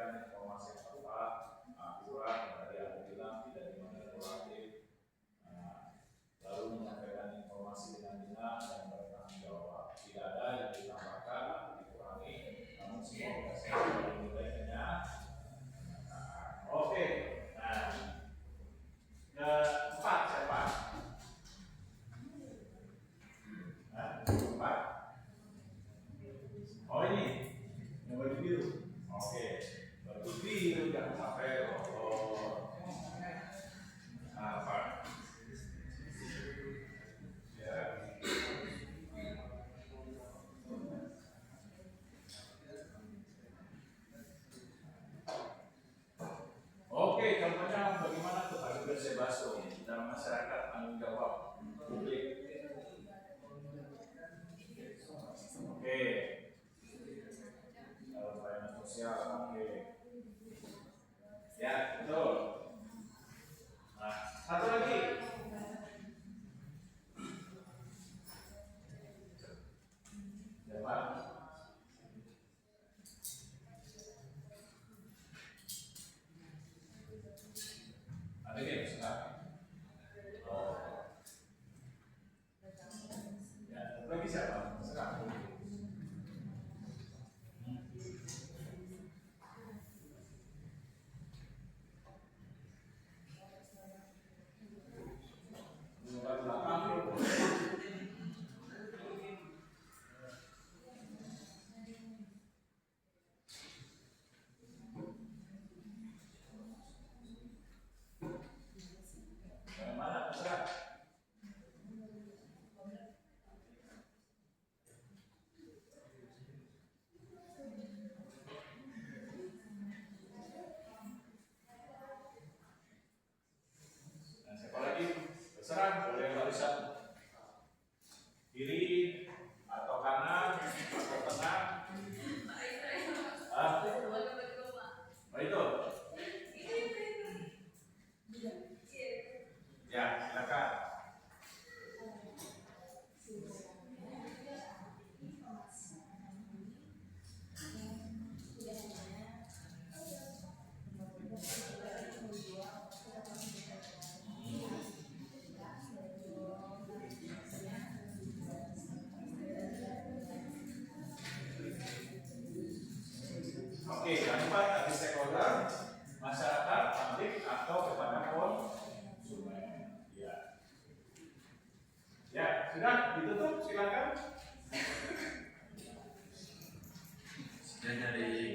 menyampaikan informasi yang tepat, akurat, yang tadi aku bilang tidak dimanipulatif, lalu menyampaikan informasi dengan benar dan bertanggung jawab. Tidak ada yang ditambahkan atau dikurangi, namun semua berdasarkan nilainya. Oke, nah, keempat siapa? Keempat. Oh ini, yang baju biru. Oke, baju biru jangan sampai lolos. Apa? Ya. Oke, contohnya bagaimana tentang bersebaso dalam masyarakat tanggung jawab publik. Oke, dalam pelayanan sosial, oke. Ya, betul. Nah, satu lagi. Siapa? Ada yang suka? Oh. Ya, satu lagi siapa? Sekarang. Nomor 8. Yang mana? Terserah. Nah, siapa lagi? Terserah, boleh barisan kiri atau kanan atau tengah. Ah, oh itu. Ya, silakan. Oke, yang keempat tadi stakeholder, masyarakat, publik atau kepada konsumen. Ya, ya sudah ditutup, silakan. Sekian dari